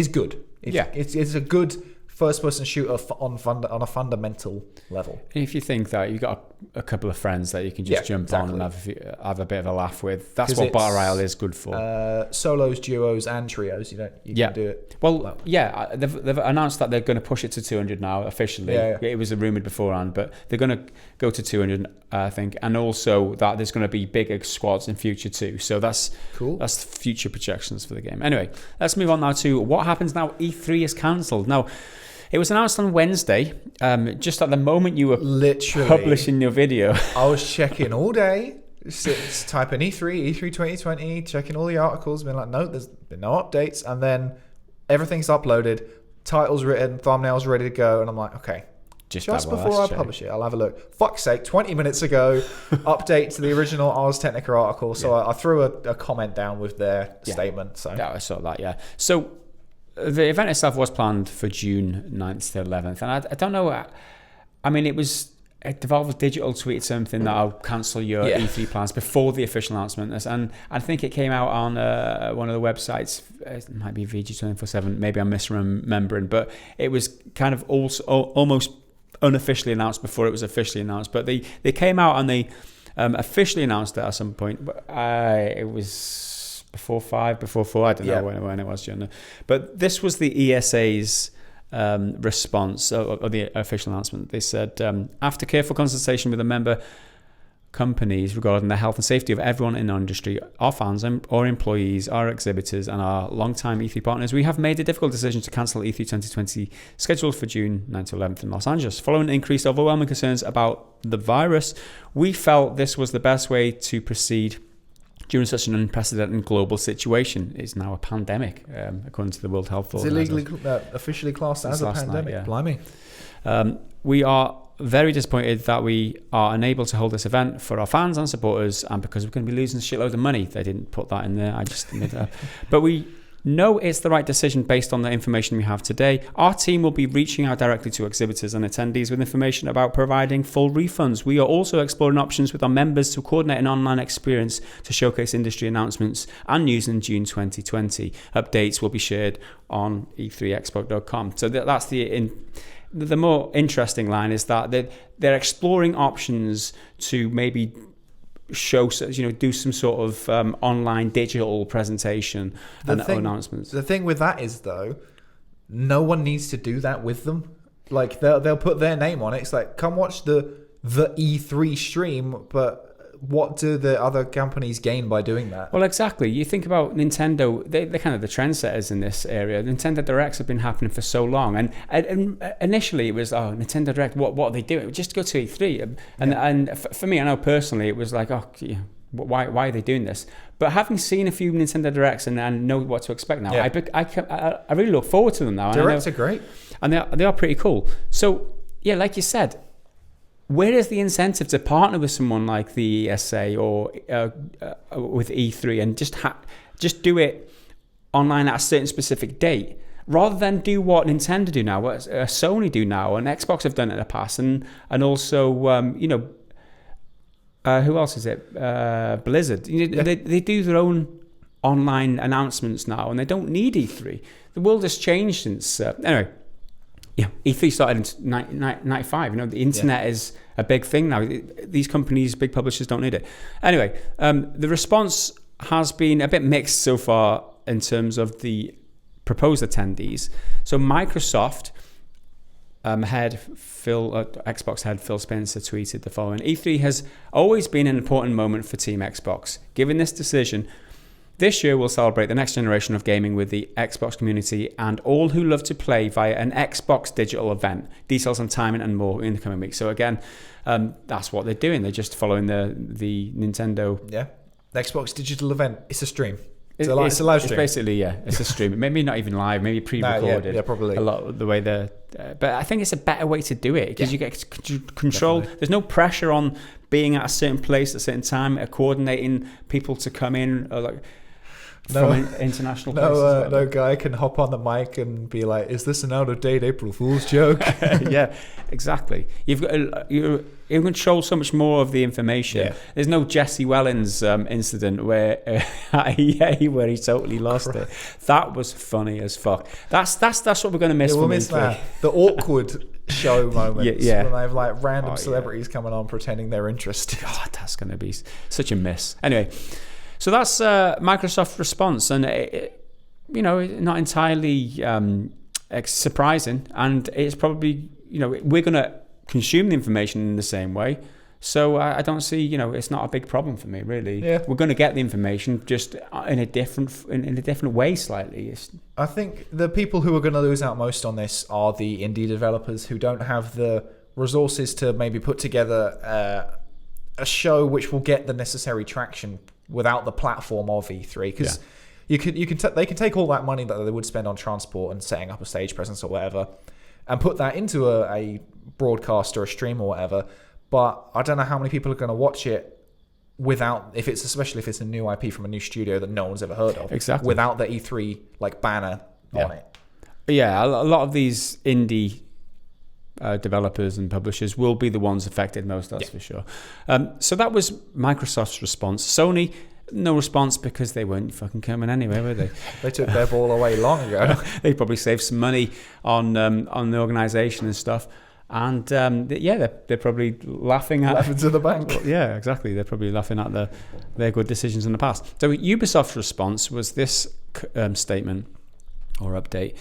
good. It's a good first-person shooter on a fundamental level. And if you think that you've got a couple of friends that you can just jump on and have a bit of a laugh with, that's what Battle Royale is good for. Solos, duos, and trios. You can do it. Well, they've announced that they're going to push it to 200 now officially. It was rumoured beforehand, but they're going to go to 200, I think, and also that there's going to be bigger squads in future too. So that's cool. That's future projections for the game. Anyway, let's move on now to what happens now. E3 is cancelled now. It was announced on Wednesday, just at the moment you were literally publishing your video. I was checking all day, typing E3 2020, checking all the articles, being like, no, there's been no updates. And then everything's uploaded, titles written, thumbnails ready to go. And I'm like, okay, just before I publish it, I'll have a look. Fuck's sake, 20 minutes ago, update to the original Ars Technica article. So I threw a comment down with their statement. So I saw that, yeah. So the event itself was planned for June 9th to 11th, and I don't know. I mean, Devolver Digital tweeted something that I'll cancel your E3 plans before the official announcement, and I think it came out on one of the websites. It might be VG247. Maybe I'm misremembering, but it was kind of also almost unofficially announced before it was officially announced. But they came out and they officially announced it at some point. But it was before 4, I don't know when it was, but this was the ESA's response or the official announcement. They said, after careful consultation with the member companies regarding the health and safety of everyone in our industry, our fans or employees, our exhibitors and our long-time E3 partners, we have made a difficult decision to cancel E3 2020 scheduled for June 9th to 11th in Los Angeles. Following increased overwhelming concerns about the virus, we felt this was the best way to proceed during such an unprecedented global situation. It's now a pandemic, according to the World Health Organization. It's illegally, officially classed as a pandemic. Blimey. We are very disappointed that we are unable to hold this event for our fans and supporters, and because we're going to be losing a shitload of money. They didn't put that in there. I just made it up. But we No, it's the right decision based on the information we have today. Our team will be reaching out directly to exhibitors and attendees with information about providing full refunds. We are also exploring options with our members to coordinate an online experience to showcase industry announcements and news in June 2020. Updates will be shared on e3expo.com. So that's the more interesting line is that they're exploring options to maybe do some sort of online digital presentation and announcements. The thing with that is, though, no one needs to do that with them. Like, they'll put their name on it. It's like, come watch the E3 stream, but what do the other companies gain by doing that? Well, exactly. You think about Nintendo, they're kind of the trendsetters in this area. Nintendo Directs have been happening for so long. And initially it was, Nintendo Direct, what are they doing? Just go to E3. And for me, I know personally, it was like, why are they doing this? But having seen a few Nintendo Directs and know what to expect now, I really look forward to them now. Directs are great. And they are pretty cool. So, yeah, like you said, where is the incentive to partner with someone like the ESA or with E3 and just do it online at a certain specific date, rather than do what Nintendo do now, what Sony do now, and Xbox have done it in the past, and also who else is it? Blizzard. They do their own online announcements now, and they don't need E3. The world has changed since anyway. Yeah, E3 started in 1995. The internet is a big thing now. These companies, big publishers, don't need it. Anyway, the response has been a bit mixed so far in terms of the proposed attendees. So Microsoft Xbox head Phil Spencer tweeted the following: E3 has always been an important moment for Team Xbox. Given this decision, this year we'll celebrate the next generation of gaming with the Xbox community and all who love to play via an Xbox digital event. Details on timing and more in the coming weeks. So again, that's what they're doing. They're just following the Nintendo. Yeah, the Xbox digital event. It's a stream. It's a live stream. It's basically, it's a stream. Maybe not even live, maybe pre-recorded. Yeah, probably. A lot of the way but I think it's a better way to do it because you get control. Definitely. There's no pressure on being at a certain place at a certain time, coordinating people to come in, or from international places. No guy can hop on the mic and be like, "Is this an out-of-date April Fool's joke?" Yeah, exactly. You control so much more of the information. Yeah. There's no Jesse Wellens incident where at EA where he totally lost it. That was funny as fuck. That's what we're going to miss. We'll miss that. The awkward show moments when they have random celebrities coming on pretending they're interested. God, that's going to be such a miss. Anyway. So that's Microsoft's response, and not entirely surprising. And it's probably we're going to consume the information in the same way. So I don't see it's not a big problem for me really. Yeah. We're going to get the information just in a different way slightly. I think the people who are going to lose out most on this are the indie developers who don't have the resources to maybe put together a show which will get the necessary traction without the platform of E3, because they can take all that money that they would spend on transport and setting up a stage presence or whatever and put that into a broadcast or a stream or whatever, but I don't know how many people are going to watch it especially if it's a new IP from a new studio that no one's ever heard of, exactly, without the E3 banner on it. Yeah, a lot of these indie developers and publishers will be the ones affected most, that's for sure. So that was Microsoft's response. Sony, no response because they weren't fucking coming anyway, were they? They took their ball away long ago. They probably saved some money on the organisation and stuff. And they're probably laughing to the bank. Yeah, exactly. They're probably laughing at their good decisions in the past. So Ubisoft's response was this statement or update.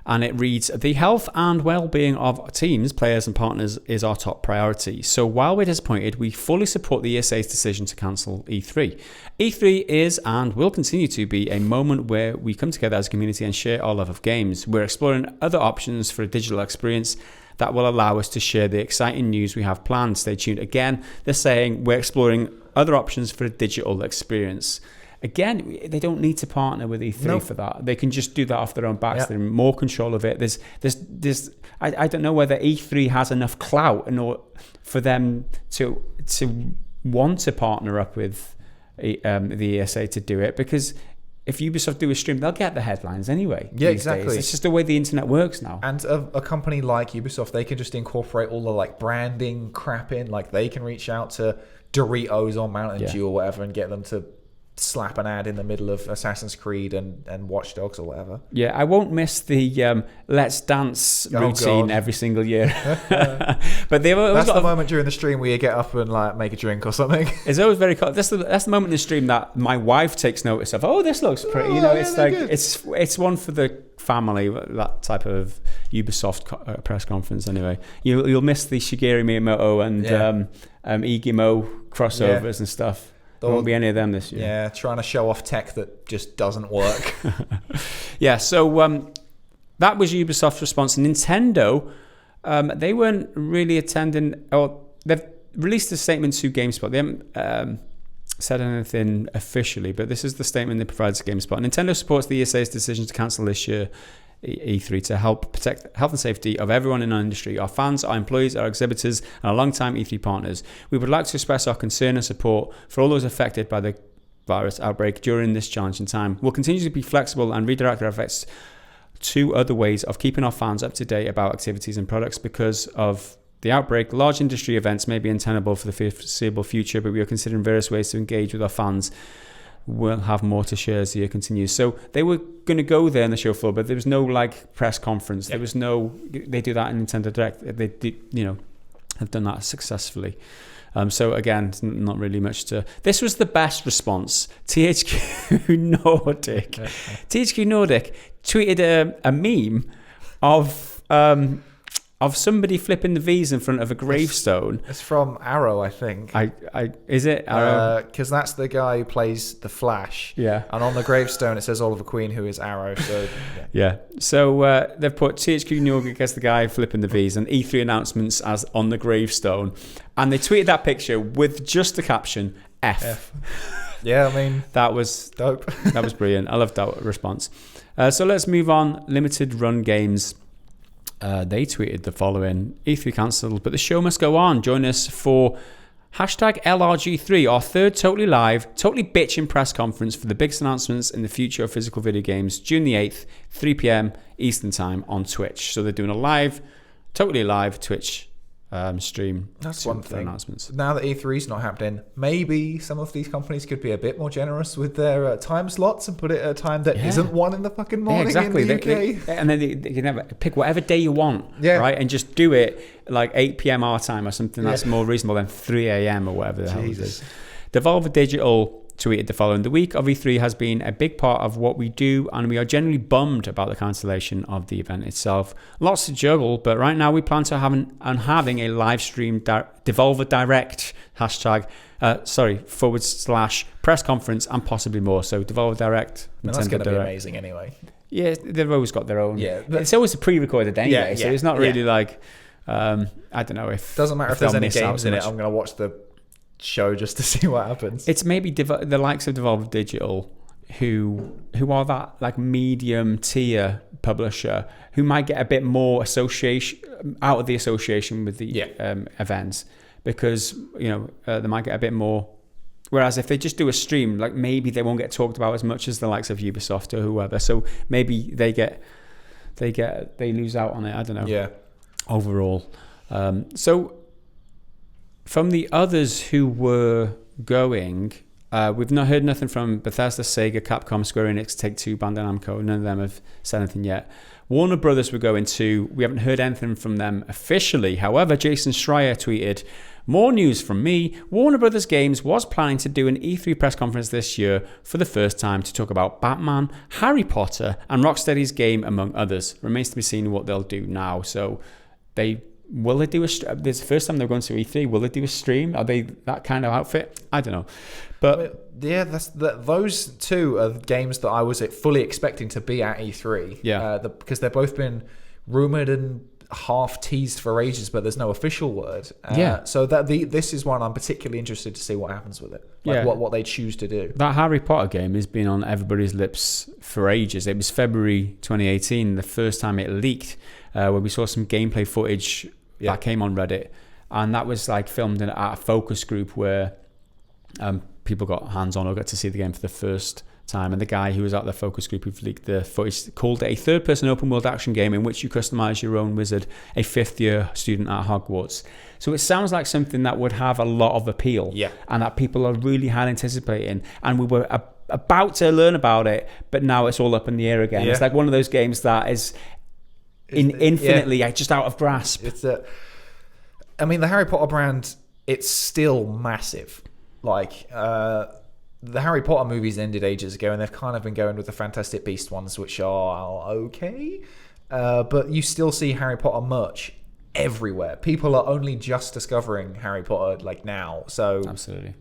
And it reads, the health and well-being of teams, players and partners is our top priority. So while we're disappointed, we fully support the ESA's decision to cancel E3. E3 is and will continue to be a moment where we come together as a community and share our love of games. We're exploring other options for a digital experience that will allow us to share the exciting news we have planned. Stay tuned. Again, they're saying we're exploring other options for a digital experience. Again, they don't need to partner with E3 for that. They can just do that off their own backs. They're in more control of it. I don't know whether E3 has enough clout for them to want to partner up with the ESA to do it, because if Ubisoft do a stream, they'll get the headlines anyway. Yeah, these exactly. days. It's just the way the internet works now. And a company like Ubisoft, they can just incorporate all the like branding crap in. Like they can reach out to Doritos or Mountain Dew or whatever and get them to slap an ad in the middle of Assassin's Creed and Watch Dogs or whatever. Yeah, I won't miss the Let's Dance routine every single year. But they've always that's got the moment during the stream where you get up and like make a drink or something. It's always very cool. That's the moment in the stream that my wife takes notice of. Oh, this looks pretty. You know, it's like good. It's one for the family. That type of Ubisoft press conference. Anyway, you'll miss the Shigeru Miyamoto and Igimo crossovers and stuff. There won't be any of them this year. Yeah, trying to show off tech that just doesn't work. Yeah, so that was Ubisoft's response. Nintendo, they weren't really attending. They've released a statement to GameSpot. They haven't said anything officially, but this is the statement they provided to GameSpot. Nintendo supports the ESA's decision to cancel this year E3 to help protect health and safety of everyone in our industry, our fans, our employees, our exhibitors, and our long-time E3 partners. We would like to express our concern and support for all those affected by the virus outbreak during this challenging time. We'll continue to be flexible and redirect our efforts to other ways of keeping our fans up to date about activities and products. Because of the outbreak, large industry events may be untenable for the foreseeable future, but we are considering various ways to engage with our fans. We'll have more to share as the year continues. So they were going to go there in the show floor, but there was no like press conference. There was no. They do that in Nintendo Direct. They did, have done that successfully. So again, not really much to. This was the best response. THQ Nordic. THQ Nordic tweeted a meme of somebody flipping the V's in front of a gravestone. It's from Arrow, I think. Is it Arrow? Because that's the guy who plays the Flash. Yeah. And on the gravestone it says Oliver Queen, who is Arrow. So yeah. So they've put THQ Nordic as the guy flipping the V's and E3 announcements as on the gravestone, and they tweeted that picture with just the caption F. Yeah, I mean that was dope. That was brilliant. I loved that response. So let's move on. Limited Run Games. They tweeted the following: E3 cancelled, but the show must go on. Join us for #LRG3, our third totally live, totally bitchin' press conference for the biggest announcements in the future of physical video games, June the 8th, 3 p.m. Eastern Time on Twitch. So they're doing a totally live Twitch stream. That's one thing. Announcements. Now that E3's not happening, maybe some of these companies could be a bit more generous with their time slots and put it at a time that isn't 1 in the fucking morning. Yeah, exactly. In the UK. And then they can pick whatever day you want, right? And just do it like 8 p.m. our time or something that's more reasonable than 3 a.m. or whatever the hell it is. Devolver Digital tweeted the following: the week of E3 has been a big part of what we do, and we are generally bummed about the cancellation of the event itself. Lots to juggle, but right now we plan to having a live stream Devolver Direct / press conference and possibly more. So Devolver Direct, that's going to be amazing anyway. Yeah, they've always got their own. Yeah, it's always pre-recorded anyway, so it's not really like I don't know if doesn't matter if there's any games in it. I'm going to watch the show just to see what happens. It's maybe the likes of Devolver Digital who are that like medium tier publisher who might get a bit more association out of the association with the events, because they might get a bit more. Whereas if they just do a stream, like maybe they won't get talked about as much as the likes of Ubisoft or whoever. So maybe they lose out on it. I don't know. Yeah. Overall, so. From the others who were going, we've not heard nothing from Bethesda, Sega, Capcom, Square Enix, Take-Two, Bandai Namco. None of them have said anything yet. Warner Brothers were going to. We haven't heard anything from them officially. However, Jason Schreier tweeted, more news from me. Warner Brothers Games was planning to do an E3 press conference this year for the first time to talk about Batman, Harry Potter, and Rocksteady's game, among others. Remains to be seen what they'll do now. So will they do this is the first time they're going to E3? Will they do a stream? Are they that kind of outfit? I don't know. But yeah, those two are games that I was fully expecting to be at E3. Yeah. Because they've both been rumored and half teased for ages, but there's no official word. So this is one I'm particularly interested to see what happens with it. What they choose to do. That Harry Potter game has been on everybody's lips for ages. It was February 2018, the first time it leaked, where we saw some gameplay footage that came on Reddit, and that was like filmed at a focus group where people got hands-on or got to see the game for the first time, and the guy who was at the focus group who leaked the footage called it a third-person open-world action game in which you customize your own wizard, a fifth-year student at Hogwarts. So it sounds like something that would have a lot of appeal, and that people are really highly anticipating. And we were about to learn about it, but now it's all up in the air again. It's like one of those games that is infinitely just out of grasp. I mean, the Harry Potter brand, it's still massive. Like, the Harry Potter movies ended ages ago, and they've kind of been going with the Fantastic Beast ones, which are okay. But you still see Harry Potter merch everywhere. People are only just discovering Harry Potter like now. So absolutely.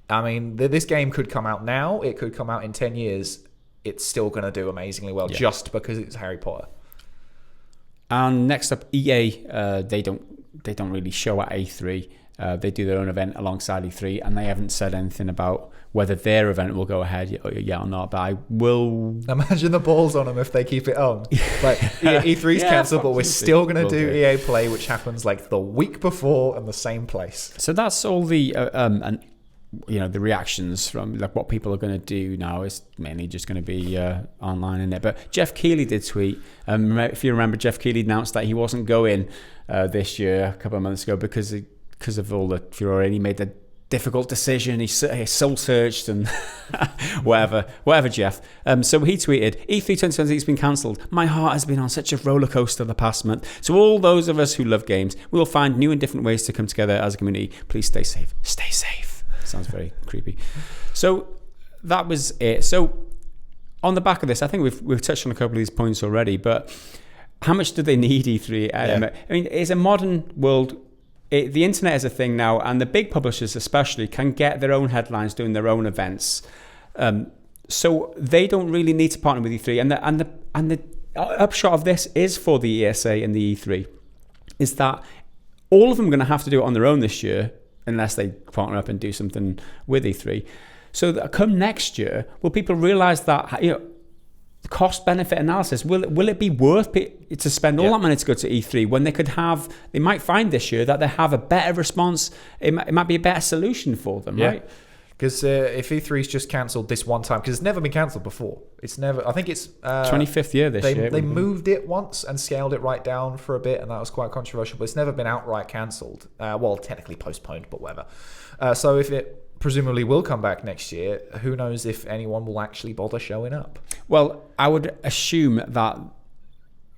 I mean, this game could come out now. It could come out in 10 years. It's still going to do amazingly well just because it's Harry Potter. And next up, EA. They don't really show at E3. They do their own event alongside E3, and they haven't said anything about whether their event will go ahead yet or not. But I will imagine the balls on them if they keep it on. Like E3's cancelled, but we're still going to do EA Play, which happens like the week before in the same place. So that's all the the reactions from like what people are going to do now is mainly just going to be online in it. But Jeff Keighley did tweet. If you remember, Jeff Keighley announced that he wasn't going this year a couple of months ago because of all the furore, and he made the difficult decision. He soul searched and whatever, Jeff. So he tweeted, E3 2020 has been cancelled. My heart has been on such a roller coaster the past month. So all those of us who love games, we will find new and different ways to come together as a community. Please stay safe. Stay safe. Sounds very creepy. So that was it. So on the back of this, I think we've touched on a couple of these points already, but how much do they need E3? I mean, it's a modern world. The internet is a thing now, and the big publishers especially can get their own headlines doing their own events. So they don't really need to partner with E3. And the upshot of this is for the ESA and the E3 is that all of them are going to have to do it on their own this year unless they partner up and do something with E3. So that come next year, will people realise that cost benefit analysis, will it be worth it to spend all that money to go to E3 when they might find this year that they have a better response, it might be a better solution for them, right? Because if E3's just cancelled this one time, because it's never been cancelled before. I think it's 25th year this year. They moved it once and scaled it right down for a bit, and that was quite controversial, but it's never been outright cancelled. Well, technically postponed, but whatever. So if it presumably will come back next year, who knows if anyone will actually bother showing up? Well, I would assume that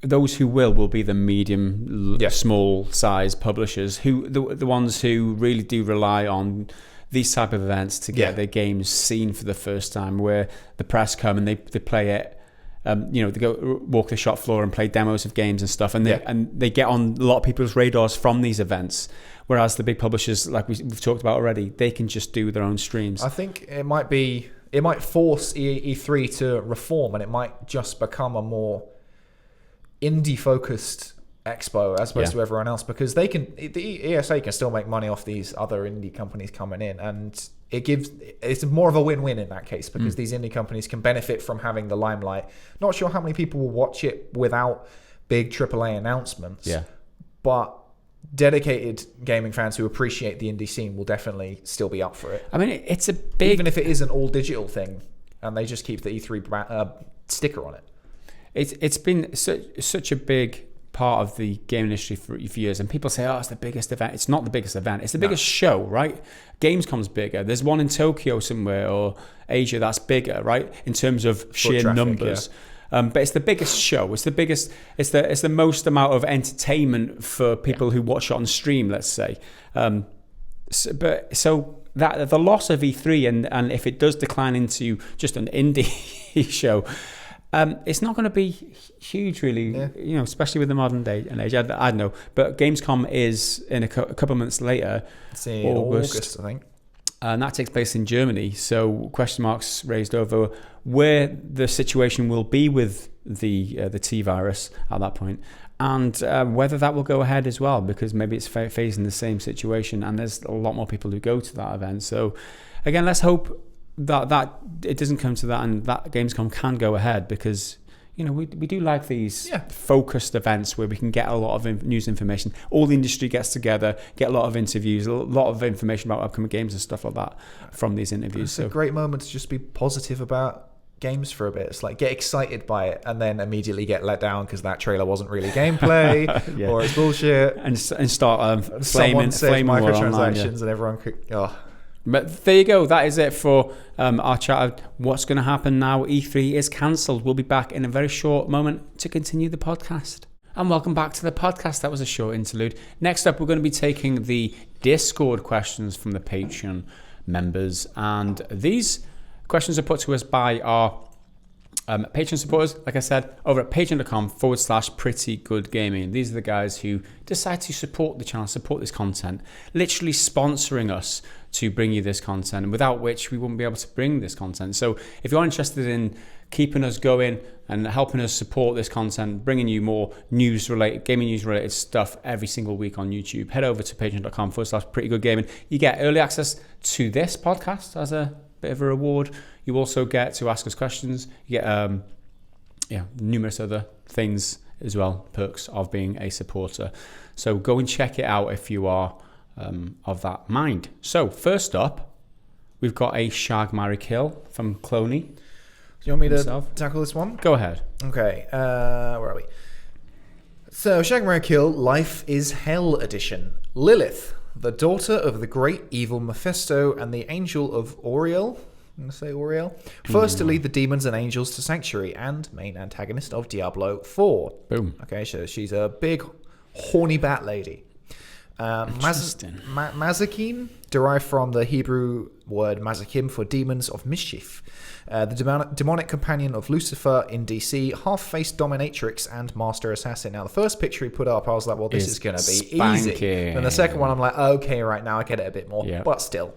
those who will be the medium, small size publishers, who the ones who really do rely on these type of events to get their games seen for the first time, where the press come and they play it. They go walk the shop floor and play demos of games and stuff, and they get on a lot of people's radars from these events. Whereas the big publishers, like we've talked about already, they can just do their own streams. I think it might force E3 to reform, and it might just become a more indie focused expo as opposed to everyone else, because the ESA can still make money off these other indie companies coming in, and it's more of a win-win in that case, because these indie companies can benefit from having the limelight. Not sure how many people will watch it without big AAA announcements, but dedicated gaming fans who appreciate the indie scene will definitely still be up for it. I mean, it's a big, even if it is an all digital thing and they just keep the E3 sticker on it. It's been such a big part of the game industry for years, and people say, it's the biggest event. It's not the biggest event, it's the biggest show, right? Gamescom's bigger. There's one in Tokyo somewhere or Asia that's bigger, right, in terms of sheer traffic, numbers. But it's the biggest show. It's the biggest. It's the most amount of entertainment for people who watch it on stream, let's say. So that the loss of E3 and if it does decline into just an indie show, it's not going to be huge, really. Especially with the modern day and age. I don't know, but Gamescom is in a couple of months later. It's in August, I think. And that takes place in Germany. So question marks raised over where the situation will be with the T virus at that point, and whether that will go ahead as well, because maybe it's facing the same situation, and there's a lot more people who go to that event. So again, let's hope that it doesn't come to that, and that Gamescom can go ahead, because we do like these focused events where we can get a lot of news information. All the industry gets together, get a lot of interviews, a lot of information about upcoming games and stuff like that from these interviews. It's a great moment to just be positive about games for a bit. It's like get excited by it and then immediately get let down because that trailer wasn't really gameplay or it's bullshit. And start Someone says flaming war online, microtransactions and everyone could... Oh. But there you go. That is it for our chat of what's going to happen now. E3 is cancelled. We'll be back in a very short moment to continue the podcast. And welcome back to the podcast. That was a short interlude. Next up, we're going to be taking the Discord questions from the Patreon members. And these questions are put to us by our Patreon supporters, like I said, over at patreon.com/prettygoodgaming. These are the guys who decide to support the channel, support this content, literally sponsoring us to bring you this content, without which we wouldn't be able to bring this content. So if you're interested in keeping us going and helping us support this content, bringing you more gaming news related stuff every single week on YouTube, head over to patreon.com/prettygoodgaming. You get early access to this podcast as a bit of a reward. You also get to ask us questions. You get numerous other things as well, perks of being a supporter. So go and check it out if you are of that mind. So first up, we've got a Shag, Marry, Kill from Cloney. Do you want me to tackle this one? Go ahead. Okay, where are we? So, Shag, Marry, Kill, Life is Hell edition. Lilith, the daughter of the great evil Mephisto and the angel of Auriel. I'm going to say Auriel. First to lead the demons and angels to Sanctuary and main antagonist of Diablo 4. Boom. Okay, so she's a big, horny bat lady. Mazikeen, derived from the Hebrew word mazakim for demons of mischief. The demonic companion of Lucifer in DC, half-faced dominatrix and master assassin. Now, the first picture he put up, I was like, well, this is going to be easy. And the second one, I'm like, okay, right now I get it a bit more, but still.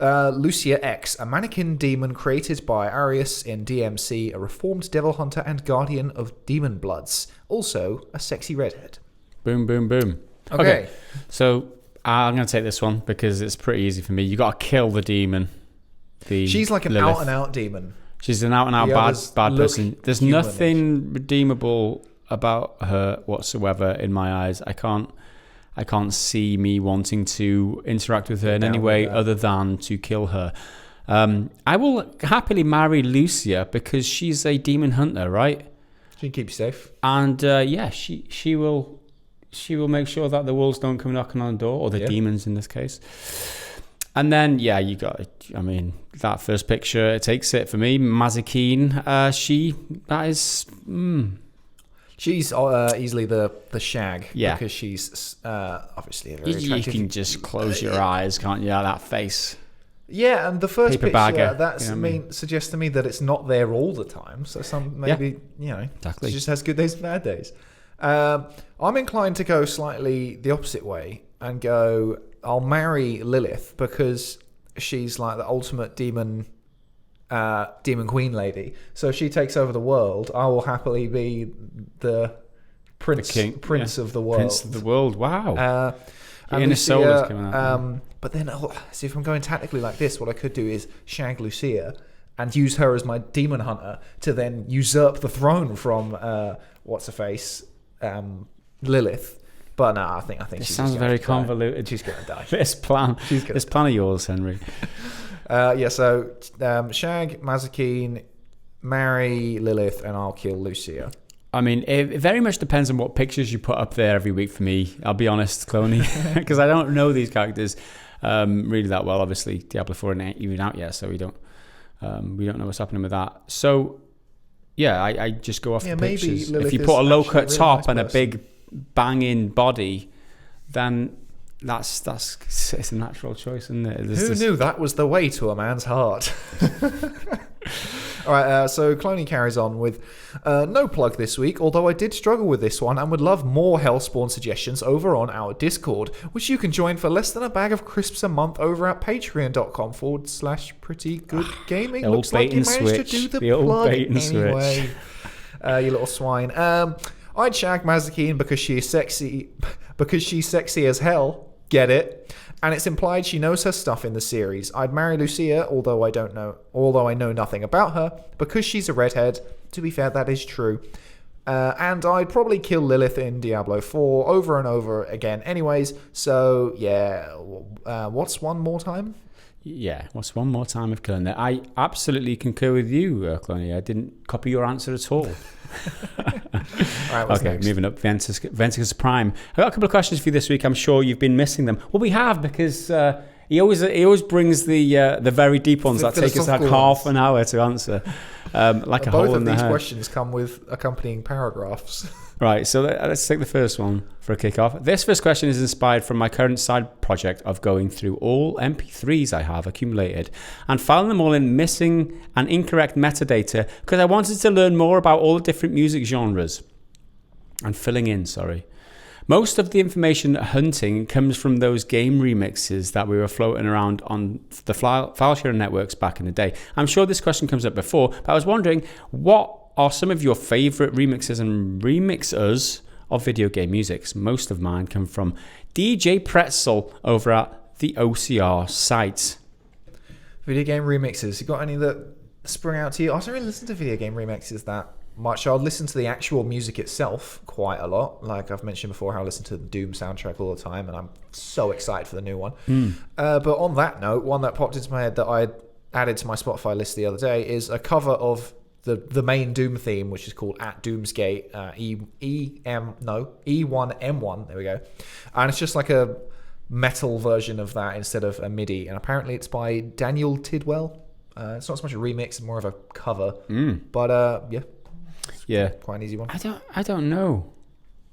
Lucia X, a mannequin demon created by Arius in DMC, a reformed devil hunter and guardian of demon bloods. Also, a sexy redhead. Boom, boom, boom. Okay. So I'm going to take this one because it's pretty easy for me. You got to kill the demon. She's like an Lilith. out-and-out demon. She's an out-and-out bad person. There's nothing redeemable about her whatsoever in my eyes. I can't see me wanting to interact with her in any way other than to kill her. I will happily marry Lucia because she's a demon hunter, right? She can keep you safe. And she will make sure that the wolves don't come knocking on the door, or the demons in this case. And then, you got it. I mean, that first picture, it takes it for me. Mazikeen, she's easily the Shag. Yeah. Because she's obviously a very attractive... You can just close your eyes, can't you? That face. Yeah, and the first Paper picture, bagger, suggests to me that it's not there all the time. So exactly. She just has good days and bad days. I'm inclined to go slightly the opposite way and go, I'll marry Lilith because she's like the ultimate demon queen lady. So if she takes over the world, I will happily be the prince of the world. Prince of the world, wow. And Lucia, but then, see, if I'm going tactically like this, what I could do is shag Lucia and use her as my demon hunter to then usurp the throne from what's-her-face, Lilith. But no, I think this she's sounds very convoluted. She's going to die. This plan of yours, Henry. So shag Mazikeen, marry Lilith, and I'll kill Lucia. I mean, it very much depends on what pictures you put up there every week for me. I'll be honest, Cloney, because I don't know these characters really that well. Obviously, Diablo 4 ain't even out yet, so we don't know what's happening with that. So, I just go off the pictures. If you put a low-cut top and a big banging body, then it's a natural choice, isn't it? Who knew that was the way to a man's heart? All right, so Cloney carries on with no plug this week, although I did struggle with this one and would love more Hellspawn suggestions over on our Discord, which you can join for less than a bag of crisps a month over at patreon.com/prettygoodgaming. Looks like you managed to do the plug anyway. You little swine. I'd shag Mazikeen because she's sexy as hell. Get it? And it's implied she knows her stuff in the series. I'd marry Lucia, although I know nothing about her, because she's a redhead. To be fair, that is true. And I'd probably kill Lilith in Diablo 4 over and over again anyways. So, what's one more time? Yeah, what's one more time of killing it? I absolutely concur with you, Cloney. I didn't copy your answer at all. All right, what's Okay, next? moving up. Venticus Prime. I've got a couple of questions for you this week. I'm sure you've been missing them. Well, we have, because he always brings the very deep ones The that take us like philosophical half ones. an hour to answer. Like a Both hole in of the these head. questions come with accompanying paragraphs. Right, so let's take the first one for a kick-off. This first question is inspired from my current side project of going through all MP3s I have accumulated and filing them all in missing and incorrect metadata because I wanted to learn more about all the different music genres. And filling in, sorry. Most of the information hunting comes from those game remixes that we were floating around on the file sharing networks back in the day. I'm sure this question comes up before, but I was wondering, what are some of your favorite remixes and remixers of video game music? Most of mine come from DJ Pretzel over at the OCR site. Video game remixes. You got any that spring out to you? I don't really listen to video game remixes that much. I'll listen to the actual music itself quite a lot. Like I've mentioned before, how I listen to the Doom soundtrack all the time, and I'm so excited for the new one. But on that note, one that popped into my head that I added to my Spotify list the other day is a cover of the main Doom theme, which is called At Doomsgate, E1M1, there we go. And it's just like a metal version of that instead of a MIDI. And apparently it's by Daniel Tidwell. It's not so much a remix, it's more of a cover. But Yeah. quite an easy one. I don't know.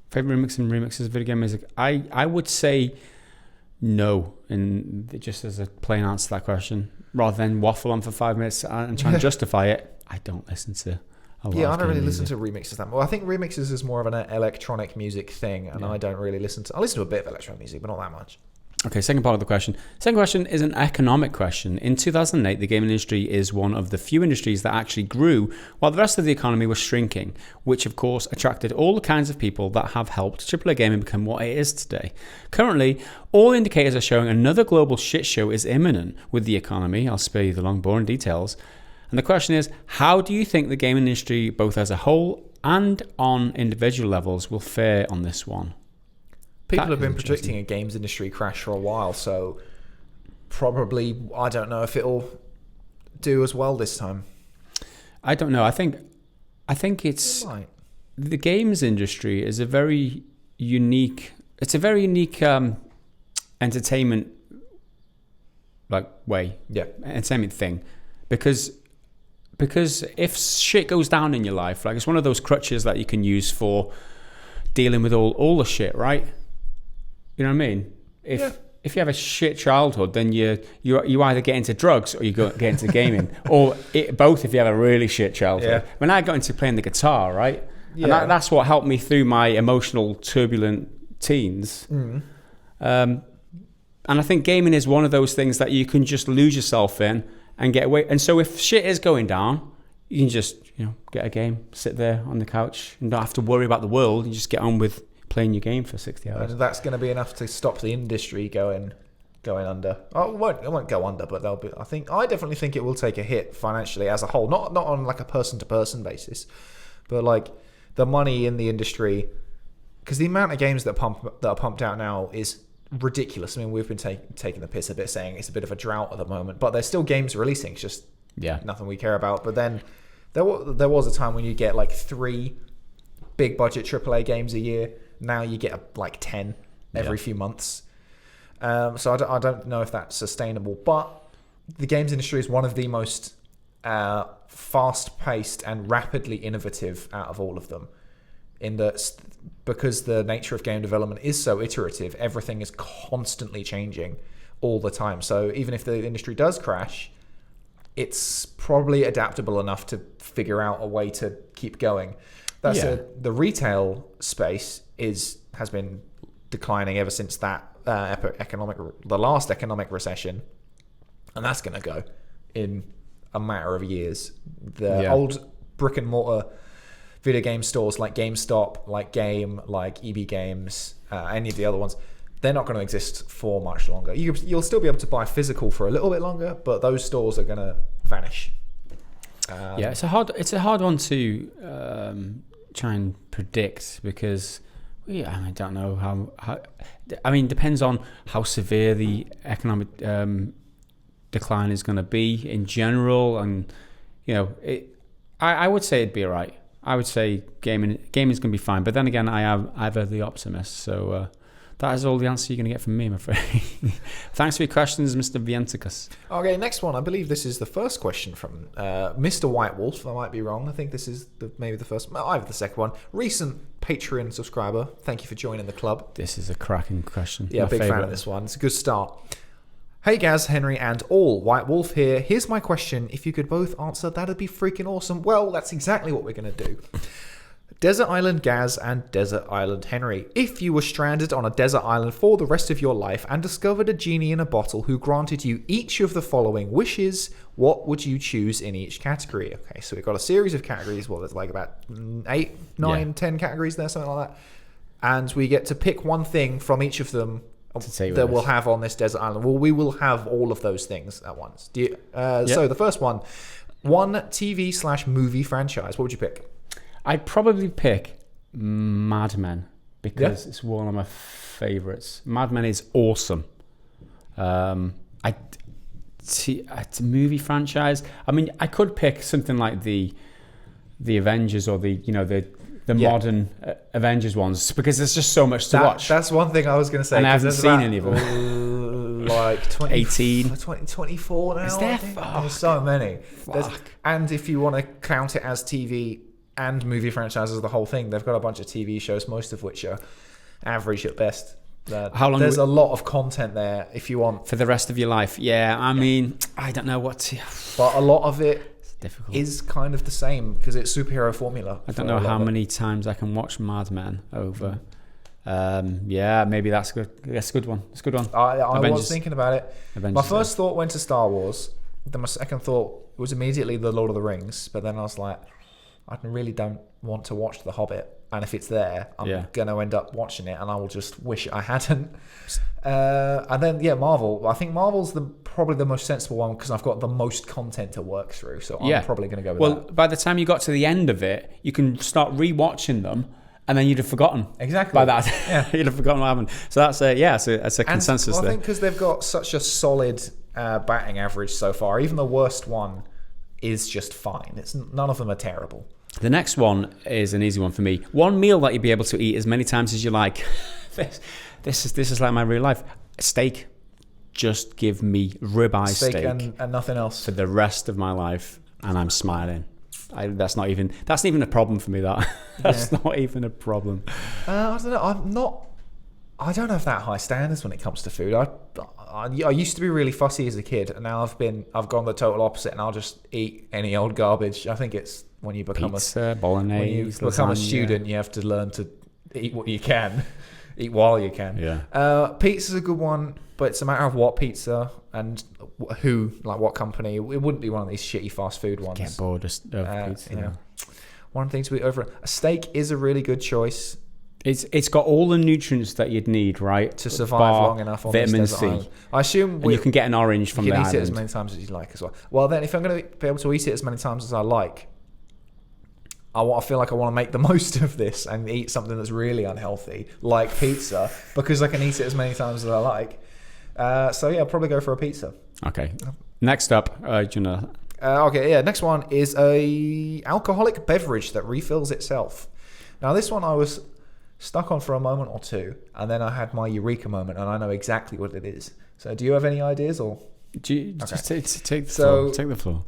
Favorite remixes of video game music? I would say no, and just as a plain answer to that question, rather than waffle on for 5 minutes and try and justify it. I don't listen to a lot. Yeah, of I don't really game listen music. to remixes that much. Well, I think remixes is more of an electronic music thing, and I don't really listen to... I listen to a bit of electronic music, but not that much. Okay, second part of the question. Second question is an economic question. In 2008, the gaming industry is one of the few industries that actually grew while the rest of the economy was shrinking, which of course attracted all the kinds of people that have helped AAA gaming become what it is today. Currently, all indicators are showing another global shit show is imminent with the economy. I'll spare you the long, boring details. And the question is, how do you think the gaming industry, both as a whole and on individual levels, will fare on this one? People That have is been interesting. predicting a games industry crash for a while, so probably, I don't know if it'll do as well this time. I don't know. I think it's... It might. The games industry is a very unique... It's a very unique entertainment way. Yeah. Entertainment thing. Because if shit goes down in your life, like it's one of those crutches that you can use for dealing with all the shit, right? You know what I mean? If you have a shit childhood, then you either get into drugs or you get into gaming, or both if you have a really shit childhood. Yeah. When I got into playing the guitar, right? Yeah. And that's what helped me through my emotional, turbulent teens. And I think gaming is one of those things that you can just lose yourself in and get away. And so if shit is going down, you can just get a game, sit there on the couch, and don't have to worry about the world. You just get on with playing your game for 60 hours. And that's going to be enough to stop the industry going under. Oh, it won't go under, but they'll be. I definitely think it will take a hit financially as a whole, not on like a person to person basis, but like the money in the industry, because the amount of games that are pumped out now is ridiculous. I mean, we've been taking the piss a bit, saying it's a bit of a drought at the moment, but there's still games releasing. It's just nothing we care about. But then there was a time when you get like 3 big budget AAA games a year. Now you get like 10 every few months. So I don't know if that's sustainable. But the games industry is one of the most fast-paced and rapidly innovative out of all of them. Because the nature of game development is so iterative, everything is constantly changing all the time. So even if the industry does crash, it's probably adaptable enough to figure out a way to keep going. The retail space has been declining ever since that the last economic recession, and that's going to go in a matter of years. The old brick and mortar video game stores like GameStop, like Game, like EB Games, any of the other ones, they're not going to exist for much longer. You'll still be able to buy physical for a little bit longer, but those stores are going to vanish. It's a hard one to try and predict because I don't know how. I mean, depends on how severe the economic decline is going to be in general, and I would say it'd be alright. I would say gaming is going to be fine, but then again, I've the optimist, so that is all the answer you're going to get from me, I'm afraid. Thanks for your questions, Mr. Vienticus. Okay, next one. I believe this is the first question from Mr. White Wolf. I might be wrong. I think this is maybe the first, either the second one. Recent Patreon subscriber. Thank you for joining the club. This is a cracking question. Yeah, big fan of this one. It's a good start. Hey Gaz, Henry, and all. White Wolf here. Here's my question. If you could both answer, that'd be freaking awesome. Well, that's exactly what we're going to do. Desert Island Gaz and Desert Island Henry. If you were stranded on a desert island for the rest of your life and discovered a genie in a bottle who granted you each of the following wishes, what would you choose in each category? Okay, so we've got a series of categories. Well, there's like about 8, 9, 10 categories there, something like that. And we get to pick one thing from each of them that we'll have on this desert island. Well, we will have all of those things at once. So the first one TV/movie franchise. What would you pick? I'd probably pick Mad Men because it's one of my favourites. Mad Men is awesome. It's a movie franchise. I mean, I could pick something like the Avengers or the modern Avengers ones because there's just so much to watch. That's one thing I was going to say. And I haven't seen any of them. Like 18, 24 now. Is there? There's so many. Fuck. And if you want to count it as TV and movie franchises, the whole thing, they've got a bunch of TV shows, most of which are average at best. How long? There's a lot of content there if you want for the rest of your life. Yeah, I mean, I don't know what to. But a lot of it difficult. Is kind of the same because it's superhero formula. I don't know how many times I can watch Mad Men over. Maybe that's good. That's a good one. It's a good one. I was thinking about it. Avengers, my first thought went to Star Wars. Then my second thought was immediately The Lord of the Rings. But then I was like, I really don't want to watch The Hobbit. And if it's there, I'm going to end up watching it, and I will just wish I hadn't. And then, Marvel. I think Marvel's probably the most sensible one because I've got the most content to work through. So I'm probably going to go with that. Well, by the time you got to the end of it, you can start rewatching them, and then you'd have forgotten. Exactly. By that, you'd have forgotten what happened. So that's a consensus there. I think because they've got such a solid batting average so far, even the worst one is just fine. None of them are terrible. The next one is an easy one for me. One meal that you'd be able to eat as many times as you like. This is like my real life. Steak. Just give me ribeye steak and nothing else for the rest of my life, and I'm smiling. That's not even a problem for me. That's not even a problem. I don't know. I don't have that high standards when it comes to food. I used to be really fussy as a kid, and now I've gone the total opposite, and I'll just eat any old garbage. I think it's when you become bolognese, a student, you have to learn to eat what you can, eat while you can. Yeah. Pizza's a good one, but it's a matter of what pizza and who, like what company. It wouldn't be one of these shitty fast food ones. Get bored of pizza. One thing to eat over. A steak is a really good choice. It's got all the nutrients that you'd need, right, to survive long enough on vitamin this C. Island. I assume you can get an orange from the island. You can eat it as many times as you like as well. Well, then, if I'm going to be able to eat it as many times as I like, I feel like I want to make the most of this and eat something that's really unhealthy, like pizza, because I can eat it as many times as I like. I'll probably go for a pizza. Okay. Next up, next one is a alcoholic beverage that refills itself. Now, this one I was stuck on for a moment or two, and then I had my eureka moment, and I know exactly what it is. So, do you have any ideas, or just take the floor?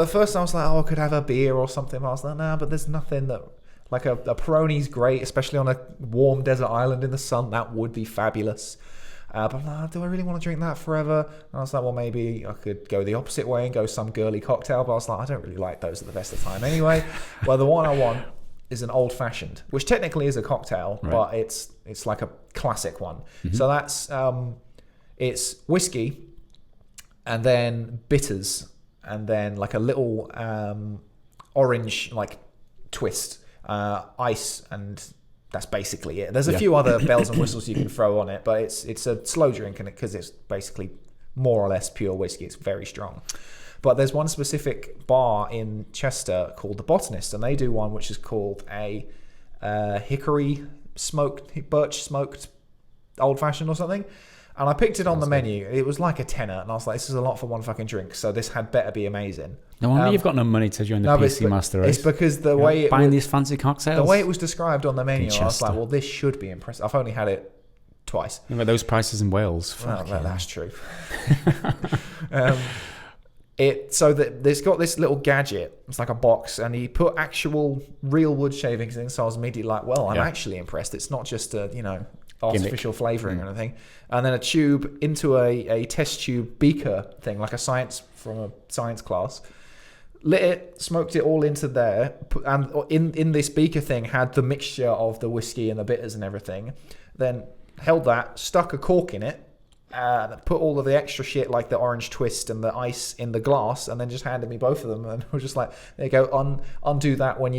At first, I was like, I could have a beer or something. But I was like, nah, but there's nothing that like a Peroni's great, especially on a warm desert island in the sun. That would be fabulous. But I'm like, do I really want to drink that forever? And I was like, well, maybe I could go the opposite way and go some girly cocktail. But I was like, I don't really like those at the best of time anyway. Well, the one I want is an old fashioned, which technically is a cocktail, right, but it's like a classic one. Mm-hmm. So that's it's whiskey and then bitters and then like a little orange like twist, ice, and that's basically it. There's a few other bells and whistles you can throw on it, but it's a slow drink, and because it's basically more or less pure whiskey, it's very strong. But there's one specific bar in Chester called The Botanist, and they do one which is called a birch smoked old fashioned or something. And I picked it on the menu. It was like a tenner, and I was like, "This is a lot for one fucking drink." So this had better be amazing. No wonder you've got no money to join the PC Master Race. It's because the way buying these fancy cocktails. The way it was described on the menu, I was like, "Well, this should be impressive." I've only had it twice. But those prices in Wales. Well, that's true. There's got this little gadget. It's like a box, and he put actual real wood shavings in. So I was immediately like, "Well, I'm actually impressed. It's not just a artificial flavouring or anything." And then a tube into a test tube beaker thing, like from a science class. Lit it, smoked it all into there, and in this beaker thing had the mixture of the whiskey and the bitters and everything. Then held that, stuck a cork in it, put all of the extra shit like the orange twist and the ice in the glass, and then just handed me both of them, and was just like, "There you go, undo that when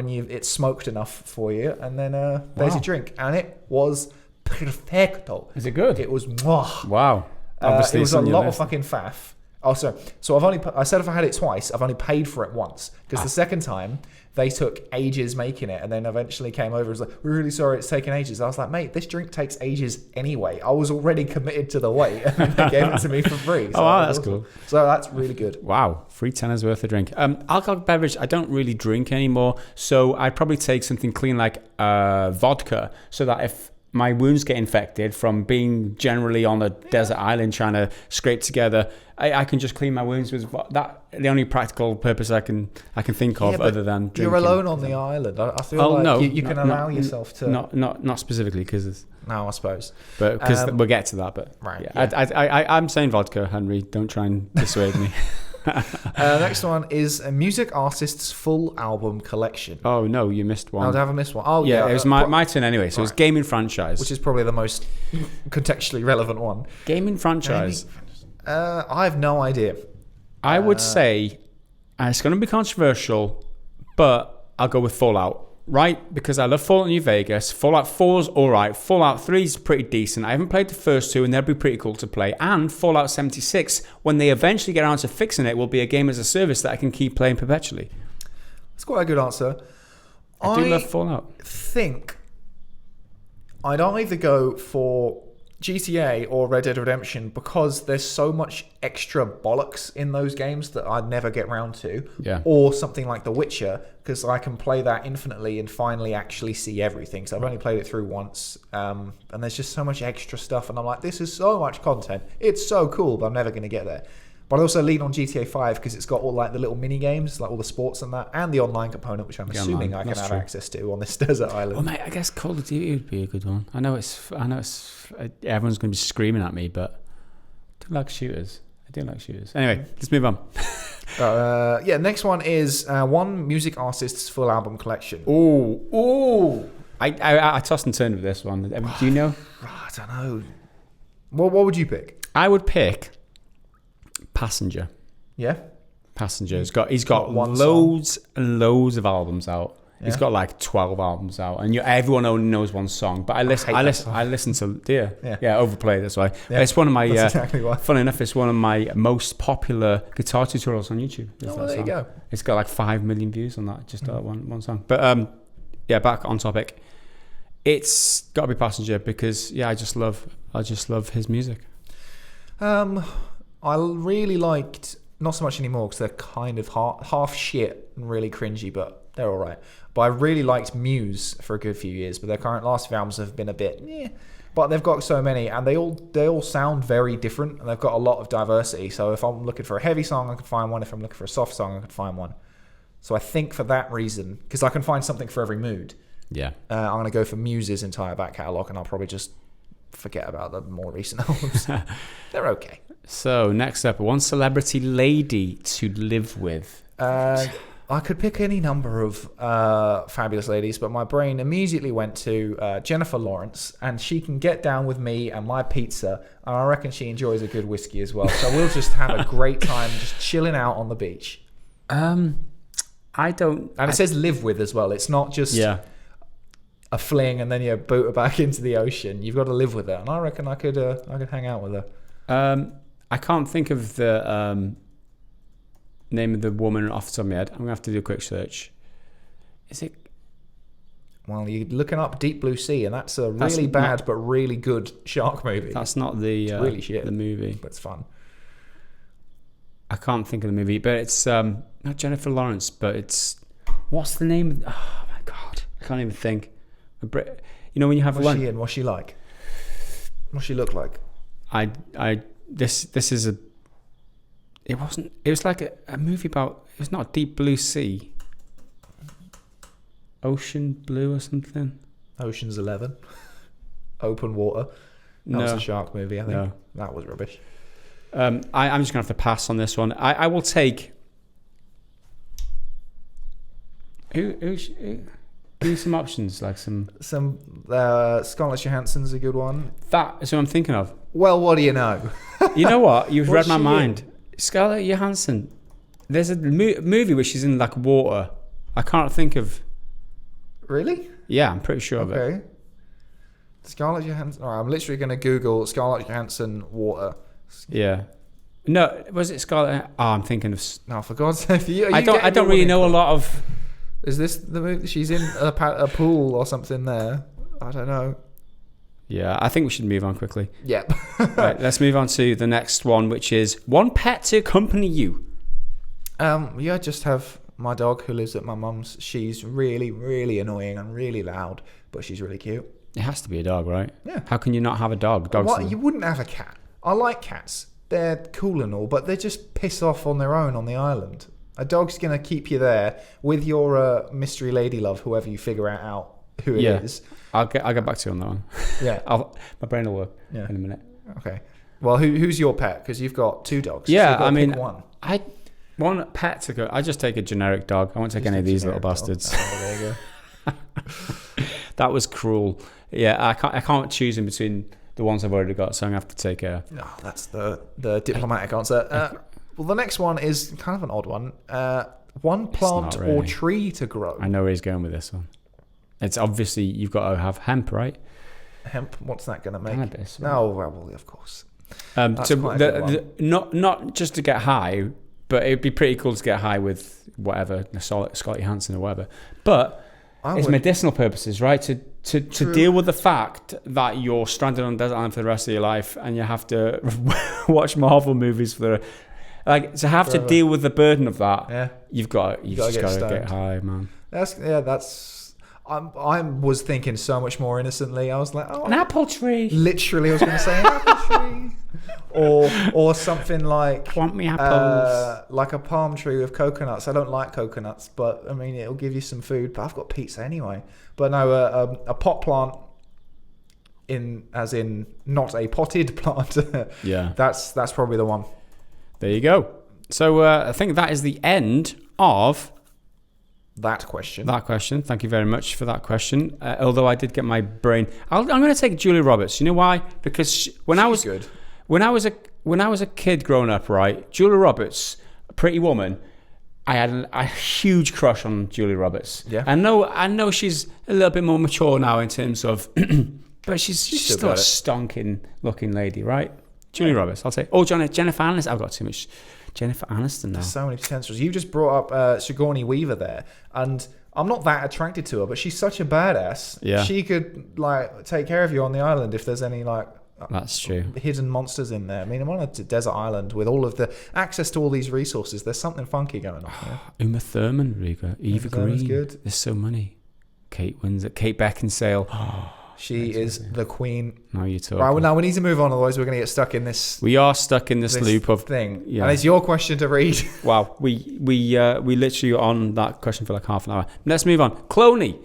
it's smoked enough for you, and then there's your drink." And it was perfecto. Is it good? It was mwah. Wow. Obviously, it was a lot of fucking faff. Also, so I said if I had it twice, I've only paid for it once, because the second time they took ages making it, and then eventually came over and was like, "We're really sorry, it's taken ages." I was like, "Mate, this drink takes ages anyway. I was already committed to the wait, and then they gave it to me for free." So wow, that's cool. So that's really good. Wow, free tenner's worth of drink. Alcoholic beverage, I don't really drink anymore, so I'd probably take something clean like vodka, so that if my wounds get infected from being generally on a desert island trying to scrape together, I can just clean my wounds with that. The only practical purpose I can think of other than drinking. You're alone on the island. I feel you can allow yourself to. Not specifically because. No, I suppose. But because we'll get to that. But right, I'm saying vodka, Henry. Don't try and dissuade me. Next one is a music artist's full album collection. Oh no, you missed one. I haven't missed one. Oh yeah, it was my turn anyway. So it was gaming franchise, which is probably the most contextually relevant one. Gaming franchise. I have no idea. I would say it's going to be controversial, but I'll go with Fallout. Right, because I love Fallout New Vegas. Fallout 4's alright. Fallout 3's pretty decent. I haven't played the first two, and they'll be pretty cool to play. And Fallout 76, when they eventually get around to fixing it, will be a game as a service that I can keep playing perpetually. That's quite a good answer. I do love Fallout. I think I'd either go for GTA or Red Dead Redemption, because there's so much extra bollocks in those games that I'd never get round to. Yeah. Or something like The Witcher, because I can play that infinitely and finally actually see everything. So I've only played it through once, and there's just so much extra stuff, and I'm like, this is so much content. It's so cool, but I'm never going to get there. But I also lean on GTA 5 because it's got all like the little mini games, like all the sports and that, and the online component, which I'm assuming I can have access to on this desert island. Well, mate, I guess Call of Duty would be a good one. I know it's everyone's going to be screaming at me, but I do like shooters. Anyway, let's move on. Next one is one music artist's full album collection. Ooh. I tossed and turned with this one. Do you know? I don't know. What would you pick? I would pick Passenger. Yeah? Passenger. He's got one loads and loads of albums out. Yeah. He's got like 12 albums out, and everyone only knows one song. But I listen to Overplayed. That's why. Yeah. It's one of my. That's exactly why. Funny enough, it's one of my most popular guitar tutorials on YouTube. There you go. It's got like 5 million views on that, just one song. But back on topic. It's got to be Passenger because I just love his music. I really liked, not so much anymore because they're kind of half shit and really cringy, but they're all right. But I really liked Muse for a good few years, but their last few albums have been a bit, but they've got so many, and they all sound very different, and they've got a lot of diversity. So if I'm looking for a heavy song, I can find one. If I'm looking for a soft song, I can find one. So I think for that reason, because I can find something for every mood. Yeah, I'm going to go for Muse's entire back catalogue, and I'll probably just forget about the more recent albums. They're okay. So next up, one celebrity lady to live with. I could pick any number of fabulous ladies, but my brain immediately went to Jennifer Lawrence, and she can get down with me and my pizza, and I reckon she enjoys a good whiskey as well. So we'll just have a great time just chilling out on the beach. I don't... And it says live with as well. It's not just a fling and then you boot her back into the ocean. You've got to live with her, and I reckon I could hang out with her. I can't think of the... name of the woman off the top of my head. I'm gonna have to do a quick search. Is it? Well, you're looking up Deep Blue Sea, and that's a That's really bad not- but really good shark movie. That's not the really shit. the movie. But it's fun. I can't think of the movie, but it's not Jennifer Lawrence, but it's what's the name? Oh my god, I can't even think. You know when you have What's she in? What's she like? What's she look like? This is a. It wasn't. It was like a movie about. It was not Deep Blue Sea. Ocean Blue or something. Ocean's 11. Open Water. That was a shark movie, I think. No. That was rubbish. I'm just going to have to pass on this one. I will take... Give me some options, like some... Scarlett Johansson's a good one. That's what I'm thinking of. Well, what do you know? You know what? You've read What's my she mind. in? Scarlett Johansson. There's a movie where she's in like water. I can't think of... Really? Yeah, I'm pretty sure of it. Okay. Scarlett Johansson. All right, I'm literally going to Google Scarlett Johansson water. Yeah. No, was it Scarlett? Oh, I'm thinking of... No, for God's sake. I don't really know a lot of... Is this the movie? She's in a pool or something there. I don't know. Yeah, I think we should move on quickly. Yep. Right, let's move on to the next one, which is one pet to accompany you. Yeah, just have my dog who lives at my mum's. She's really, really annoying and really loud, but she's really cute. It has to be a dog, right? Yeah. How can you not have a dog? Dogs. What? You wouldn't have a cat. I like cats. They're cool and all, but they just piss off on their own on the island. A dog's going to keep you there with your mystery lady love, whoever you figure out who it is. I'll get back to you on that one. Yeah. My brain will work in a minute. Okay. Well, who's your pet? Because you've got 2 dogs. Yeah, so you've got I to mean, pick one. One pet to go. I just take a generic dog. I won't take any of these little bastards. Oh, there you go. That was cruel. Yeah, I can't choose in between the ones I've already got, so I'm gonna have to take a. No, that's the diplomatic answer. Well, the next one is kind of an odd one. One plant really. or tree to grow. I know where he's going with this one. It's obviously you've got to have hemp, right? Hemp. What's that going to make? Cannabis. Right? No, well, of course. So not just to get high, but it'd be pretty cool to get high with whatever, Scarlett Johansson or whatever. But it's medicinal purposes, right? To deal with the fact that you're stranded on a desert island for the rest of your life and you have to watch Marvel movies for to deal with the burden of that. Yeah, you've just got to get high, man. I was thinking so much more innocently. I was like, an apple tree. Literally, I was going to say an apple tree, or something like want me apples, like a palm tree with coconuts. I don't like coconuts, but I mean it'll give you some food. But I've got pizza anyway. But no, a pot plant, as in not a potted plant. Yeah, that's probably the one. There you go. So I think that is the end of. That question. Thank you very much for that question. Although I did get my brain, I'm going to take Julia Roberts. You know why? Because when I was a kid growing up, right, Julia Roberts, Pretty Woman, I had a huge crush on Julia Roberts. Yeah. I know she's a little bit more mature now in terms of, but she's still a stonking looking lady, right? Julia Roberts, I'll say. Oh, Jennifer Aniston. I've got too much. Jennifer Aniston now. There's so many potentials. You just brought up Sigourney Weaver there, and I'm not that attracted to her, but she's such a badass. Yeah. She could take care of you on the island if there's any that's true, hidden monsters in there. I mean, I'm on a desert island with all of the access to all these resources. There's something funky going on. Yeah? Uma Thurman, Eva Green. Good. There's so many. Kate Winslet, Kate Beckinsale. She is the queen. Now you're talking. Right, well, now we need to move on, otherwise we're going to get stuck in this. We are stuck in this loop of thing. Yeah. And it's your question to read. Wow, we literally are on that question for like half an hour. Let's move on. Cloney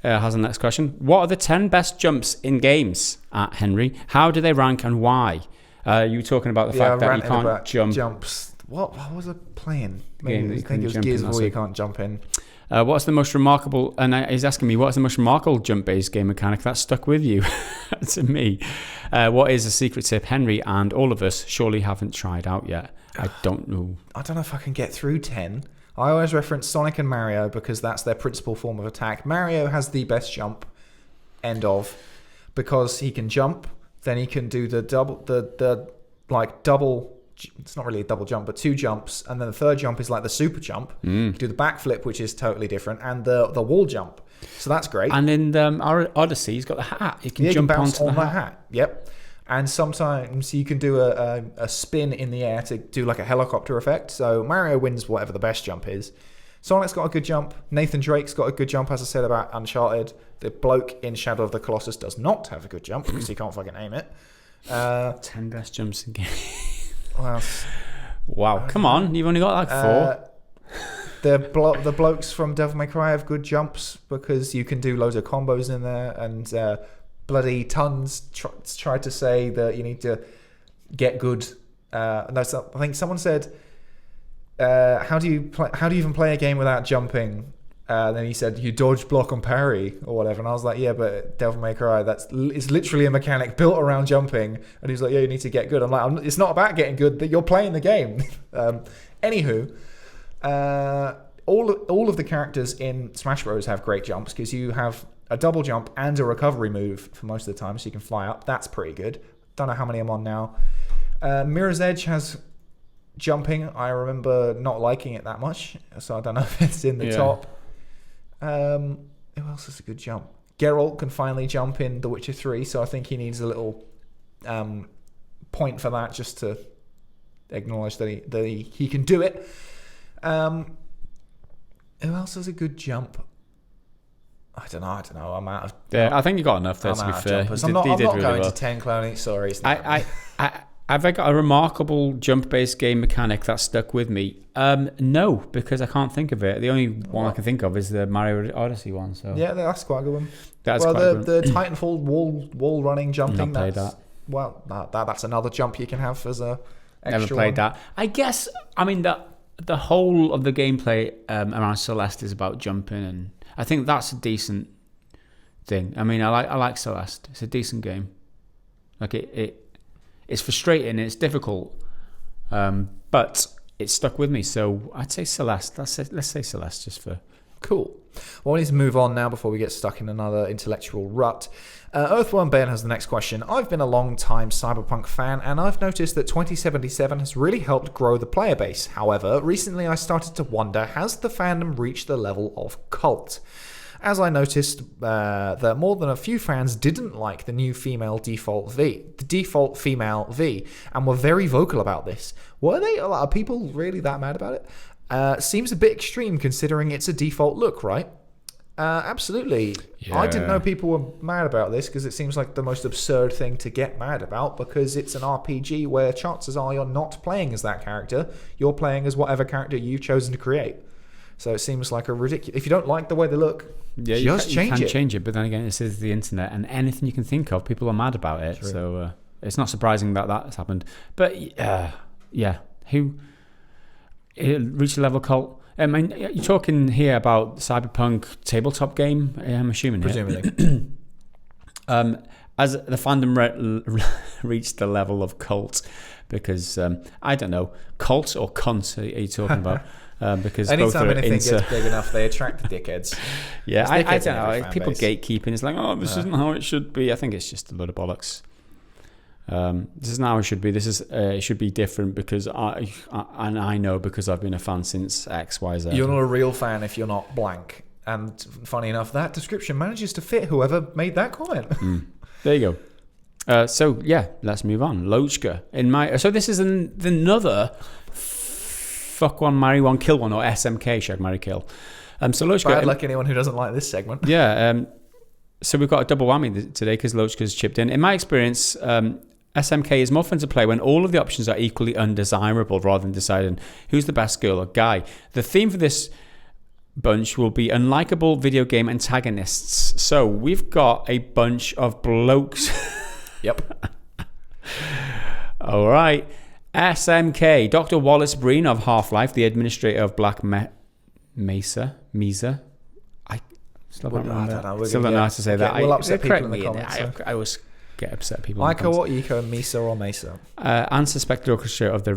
has the next question. What are the 10 best jumps in games at Henry? How do they rank and why? You were talking about the fact that you can't jump. Jumps. What was I playing? Maybe I think it was jump Gears in, of War you can't jump in. What's the most remarkable, and he's asking me, what's the most remarkable jump-based game mechanic that stuck with you? To me. What is a secret tip Henry and all of us surely haven't tried out yet? I don't know. I don't know if I can get through 10. I always reference Sonic and Mario because that's their principal form of attack. Mario has the best jump, because he can jump, then he can do the double, it's not really a double jump, but 2 jumps, and then the third jump is like the super jump. You do the backflip, which is totally different, and the wall jump. So that's great. And in our Odyssey, he's got the hat. You can jump bounce onto on the that hat. Yep. And sometimes you can do a spin in the air to do like a helicopter effect. So Mario wins whatever the best jump is. Sonic's got a good jump. Nathan Drake's got a good jump, as I said about Uncharted. The bloke in Shadow of the Colossus does not have a good jump because he can't fucking aim it. 10 best jumps in game. Well, wow, come on. You've only got like 4. The blokes from Devil May Cry have good jumps because you can do loads of combos in there, and bloody tons tried to say that you need to get good. I think someone said, how do you even play a game without jumping? Then he said, you dodge, block, and parry, or whatever. And I was like, yeah, but Devil May Cry, it's literally a mechanic built around jumping. And he's like, yeah, you need to get good. I'm like, it's not about getting good. That you're playing the game. Anywho, all of the characters in Smash Bros have great jumps because you have a double jump and a recovery move for most of the time, so you can fly up. That's pretty good. Don't know how many I'm on now. Mirror's Edge has jumping. I remember not liking it that much, so I don't know if it's in the top. Who else has a good jump? Geralt can finally jump in The Witcher 3, so I think he needs a little point for that just to acknowledge that he can do it. Who else has a good jump? I don't know. I'm out of. Yeah, I think you got enough there, to be fair. I'm not going to 10 cloning. Sorry. Have I got a remarkable jump-based game mechanic that stuck with me? No, because I can't think of it. The only one I can think of is the Mario Odyssey one. So yeah, that's quite a good one. That's quite good. The Titanfall wall running jumping. Not played that. Well, that's another jump you can have as a extra. Never played that. I guess. I mean the whole of the gameplay around Celeste is about jumping, and I think that's a decent thing. I mean, I like Celeste. It's a decent game. Like it's frustrating. It's difficult, but it stuck with me. So I'd say Celeste. Let's say Celeste just for. Cool. Well, we need to move on now before we get stuck in another intellectual rut. Earthworm Ben has the next question. I've been a long-time Cyberpunk fan, and I've noticed that 2077 has really helped grow the player base. However, recently I started to wonder, has the fandom reached the level of cult? As I noticed that more than a few fans didn't like the new the default female V, and were very vocal about this. Are people really that mad about it? Seems a bit extreme considering it's a default look, right? Absolutely. Yeah. I didn't know people were mad about this because it seems like the most absurd thing to get mad about, because it's an RPG where chances are you're not playing as that character. You're playing as whatever character you've chosen to create. So it seems like a ridiculous... If you don't like the way they look, just change it. You can change it, but then again, this is the internet, and anything you can think of, people are mad about it. True. So it's not surprising that that's happened. But who... It reached a level of cult. I mean, you're talking here about Cyberpunk tabletop game, I'm assuming. Presumably. As the fandom reached the level of cult, because, I don't know, cult or cunt are you talking about? Because anytime anything gets big enough, they attract the dickheads. Yeah, I don't know. People gatekeeping. It's like, oh, this isn't how it should be. I think it's just a load of bollocks. This isn't how it should be. This is it should be different because I know because I've been a fan since X, Y, Z. You're not a real fan if you're not blank. And funny enough, that description manages to fit whoever made that comment. There you go. So yeah, let's move on. Lochka so this is another fuck one, marry one, kill one, or SMK, shag, marry, kill. So Lochka, bad luck anyone who doesn't like this segment. Yeah. So we've got a double whammy today because Lochka's chipped in. In my experience, SMK is more fun to play when all of the options are equally undesirable rather than deciding who's the best girl or guy. The theme for this bunch will be unlikable video game antagonists. So we've got a bunch of blokes. Yep. All right. SMK, Dr. Wallace Breen of Half-Life, the administrator of Black Mesa. Still don't know how to say that. We'll upset people in the comments. I always get upset at people. Ico or Eco, Mesa or Mesa? And suspected orchestrator of the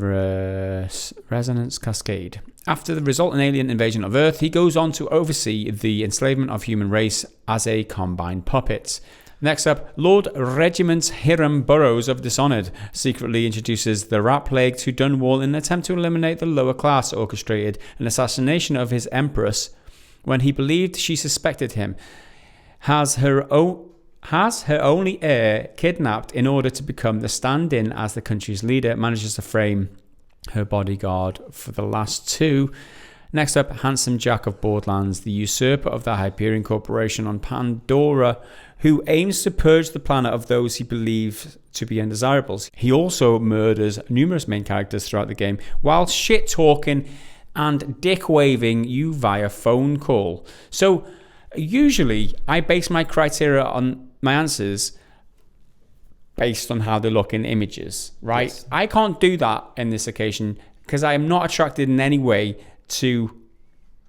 Resonance Cascade. After the resultant alien invasion of Earth, he goes on to oversee the enslavement of human race as a combined puppet. Next up, Lord Regiment Hiram Burrows of Dishonored secretly introduces the rat plague to Dunwall in an attempt to eliminate the lower class, orchestrated an assassination of his empress when he believed she suspected him, has her only heir kidnapped in order to become the stand-in as the country's leader, manages to frame her bodyguard for the last two. Next up, Handsome Jack of Borderlands, the usurper of the Hyperion Corporation on Pandora, who aims to purge the planet of those he believes to be undesirables. He also murders numerous main characters throughout the game while shit-talking and dick-waving you via phone call. So, usually, I base my criteria on my answers based on how they look in images, right? Yes. I can't do that in this occasion because I am not attracted in any way to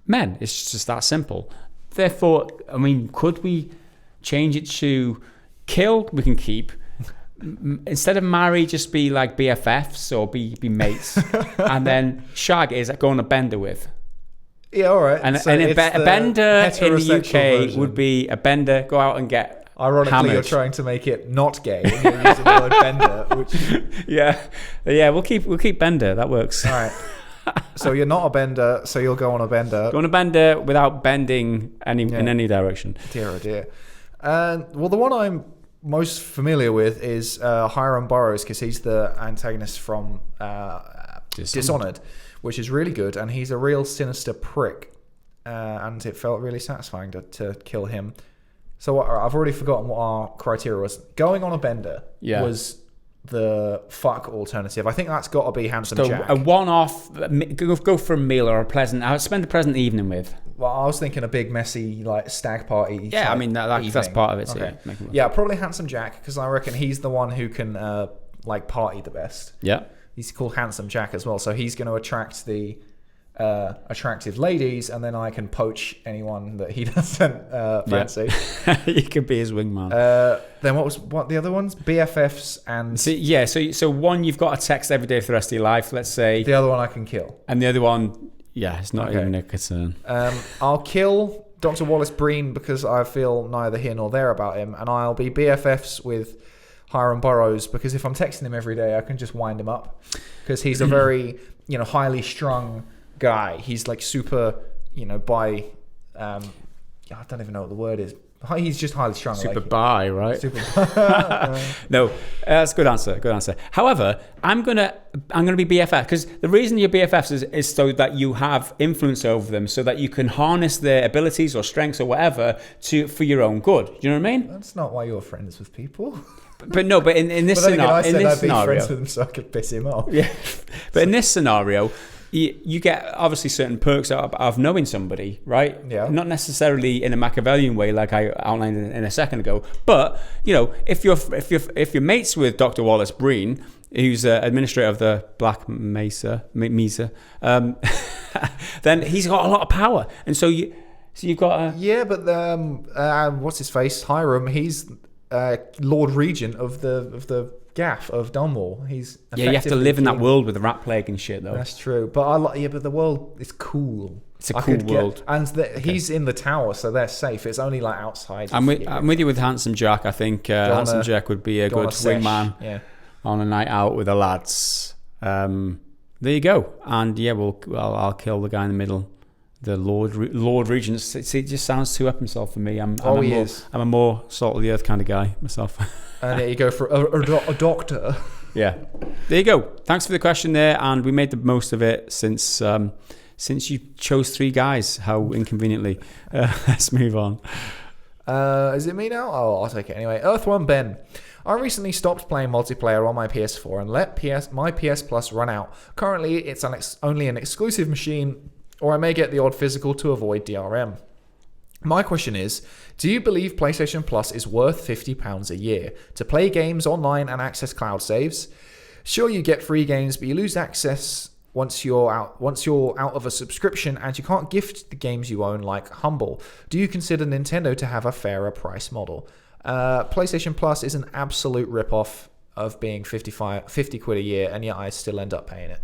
men. It's just that simple. Therefore, I mean, could we change it to kill? We can keep. Instead of marry, just be like BFFs or be mates. And then shag is go on a bender with. Yeah, all right. And, so and a bender in the UK version would be a bender, go out and get ironically hammered. You're trying to make it not gay and you're using the word bender, which yeah, we'll keep bender. That works. All right. So you're not a bender, so you'll go on a bender. Go on a bender without bending in any direction. Dear oh dear. Well, the one I'm most familiar with is Hiram Burrows, because he's the antagonist from Dishonored, which is really good, and he's a real sinister prick, and it felt really satisfying to kill him. So I've already forgotten what our criteria was. Going on a bender was the fuck alternative. I think that's got to be Handsome Jack. A one-off, go for a meal or a pleasant. I would spend a pleasant evening with. Well, I was thinking a big messy like stag party. Yeah, I mean that's part of it. So okay. Yeah, probably Handsome Jack, because I reckon he's the one who can like party the best. Yeah, he's called Handsome Jack as well, so he's going to attract the attractive ladies, and then I can poach anyone that he doesn't fancy. You could be his wingman. Then what the other ones? BFFs and so one you've got to text every day for the rest of your life, let's say. The other one I can kill. And the other one, it's not even a concern. I'll kill Dr. Wallace Breen because I feel neither here nor there about him, and I'll be BFFs with Hiram Burrows because if I'm texting him every day, I can just wind him up because he's a very highly strung guy. He's like super, I don't even know what the word is. He's just highly strung. Super bi, right? Super. No, that's a good answer. Good answer. However, I'm gonna be BFF because the reason you're BFFs is so that you have influence over them, so that you can harness their abilities or strengths or whatever for your own good. Do you know what I mean? That's not why you're friends with people. But in this scenario, I'd be friends with him so I could piss him off. Yeah, but in this scenario, you get obviously certain perks out of knowing somebody, right? Yeah. Not necessarily in a Machiavellian way like I outlined in a second ago, but if you're mates with Dr. Wallace Breen, who's administrator of the Black Mesa, then he's got a lot of power, and so you've got but what's his face, Hiram? He's Lord Regent of the Gaff of Dunwall. He's you have to live in that world with the rat plague and shit, though. That's true, but but the world is cool. It's a cool world, he's in the tower, so they're safe. It's only like outside. I'm with you with Handsome Jack. I think Handsome Jack would be a good wingman on a night out with the lads. There you go, and I'll kill the guy in the middle. The Lord Regent. See, it just sounds too up himself for me. I'm a more salt of the earth kind of guy myself. And there you go for a doctor. Yeah, there you go. Thanks for the question there, and we made the most of it since you chose three guys. How inconveniently. Let's move on. Is it me now? Oh, I'll take it anyway. Earthworm Ben. I recently stopped playing multiplayer on my PS4 and let my PS Plus run out. Currently, it's only an exclusive machine, or I may get the odd physical to avoid DRM. My question is, do you believe PlayStation Plus is worth £50 a year to play games online and access cloud saves? Sure, you get free games, but you lose access once you're out of a subscription, and you can't gift the games you own like Humble. Do you consider Nintendo to have a fairer price model? PlayStation Plus is an absolute rip-off of being 50 quid a year, and yet I still end up paying it.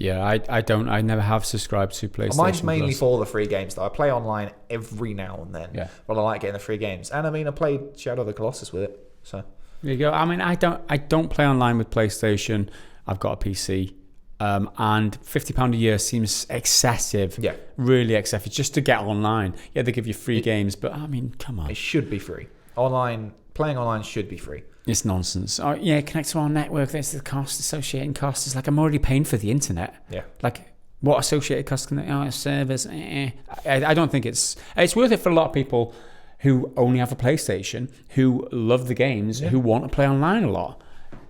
Yeah, I never have subscribed to PlayStation. Mine's mainly for the free games, though. I play online every now and then. Yeah. But I like getting the free games. And I mean, I played Shadow of the Colossus with it. So there you go. I mean, I don't play online with PlayStation. I've got a PC. and £50 a year seems excessive. Yeah. Really excessive. Just to get online. Yeah, they give you free games, but I mean, come on. It should be free. Playing online should be free. It's nonsense. Oh, yeah, connect to our network. There's the cost, associated costs. It's like, I'm already paying for the internet. Yeah. Like, what associated costs can servers? I don't think it's worth it for a lot of people who only have a PlayStation, who love the games, who want to play online a lot.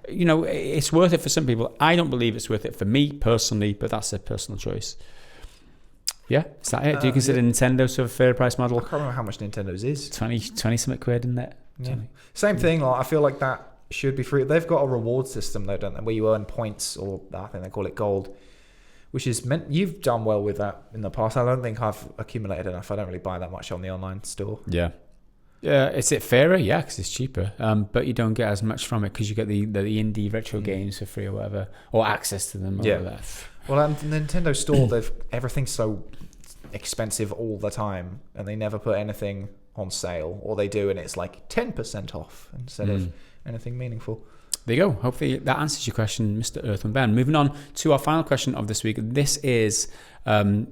You know, it's worth it for some people. I don't believe it's worth it for me personally, but that's a personal choice. Yeah, is that it? Do you consider Nintendo sort of a fair price model? I can't remember how much Nintendo's is. 20 something quid, isn't it? Yeah. Same thing. Like, I feel like that should be free. They've got a reward system though, don't they, where you earn points, or I think they call it gold, which is meant. You've done well with that in the past. I don't think I've accumulated enough. I don't really buy that much on the online store. Yeah. Is it fairer? Yeah, because it's cheaper. But you don't get as much from it because you get the indie retro games for free or whatever, or access to them. Or whatever. Well, the Nintendo store, everything's so expensive all the time, and they never put anything on sale, or they do, and it's like 10% off instead of anything meaningful. There you go. Hopefully that answers your question, Mr. Earthman Ben. Moving on to our final question of this week. This is not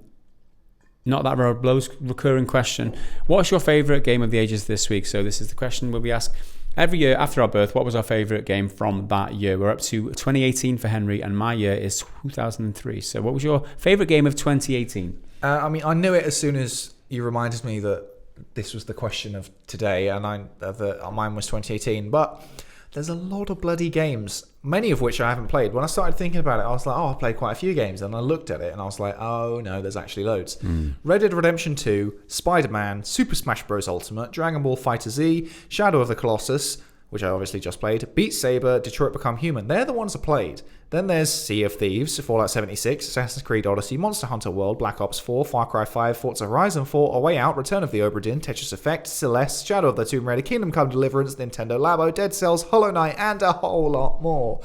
That Rob Lowe's recurring question. What's your favourite game of the ages this week? So this is the question where we ask every year after our birth, what was our favourite game from that year? We're up to 2018 for Henry, and my year is 2003. So what was your favourite game of 2018? I mean, I knew it as soon as you reminded me that this was the question of today, and mine was 2018. But there's a lot of bloody games, many of which I haven't played. When I started thinking about it, I was like, I played quite a few games. And I looked at it and I was like, oh no, there's actually loads. Red Dead Redemption 2, Spider-Man, Super Smash Bros. Ultimate, Dragon Ball FighterZ, Shadow of the Colossus, which I obviously just played, Beat Saber, Detroit Become Human. They're the ones I played. Then there's Sea of Thieves, Fallout 76, Assassin's Creed Odyssey, Monster Hunter World, Black Ops 4, Far Cry 5, Forza Horizon 4, A Way Out, Return of the Obra Dinn, Tetris Effect, Celeste, Shadow of the Tomb Raider, Kingdom Come Deliverance, Nintendo Labo, Dead Cells, Hollow Knight, and a whole lot more.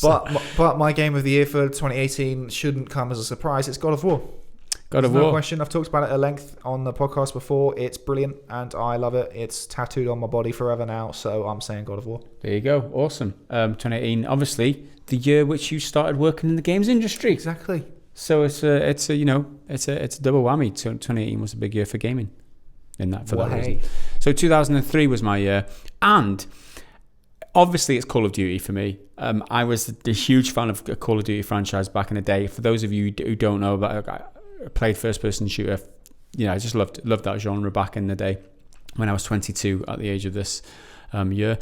But my game of the year for 2018 shouldn't come as a surprise. It's God of War. God of War. No question. I've talked about it at length on the podcast before. It's brilliant, and I love it. It's tattooed on my body forever now, so I'm saying God of War. There you go. Awesome. 2018, obviously, the year which you started working in the games industry. Exactly. So it's a double whammy. 2018 was a big year for gaming. That reason. So 2003 was my year, and obviously it's Call of Duty for me. I was a huge fan of the Call of Duty franchise back in the day. For those of you who don't know, I played first-person shooter. I just loved that genre back in the day when I was 22 at the age of this year.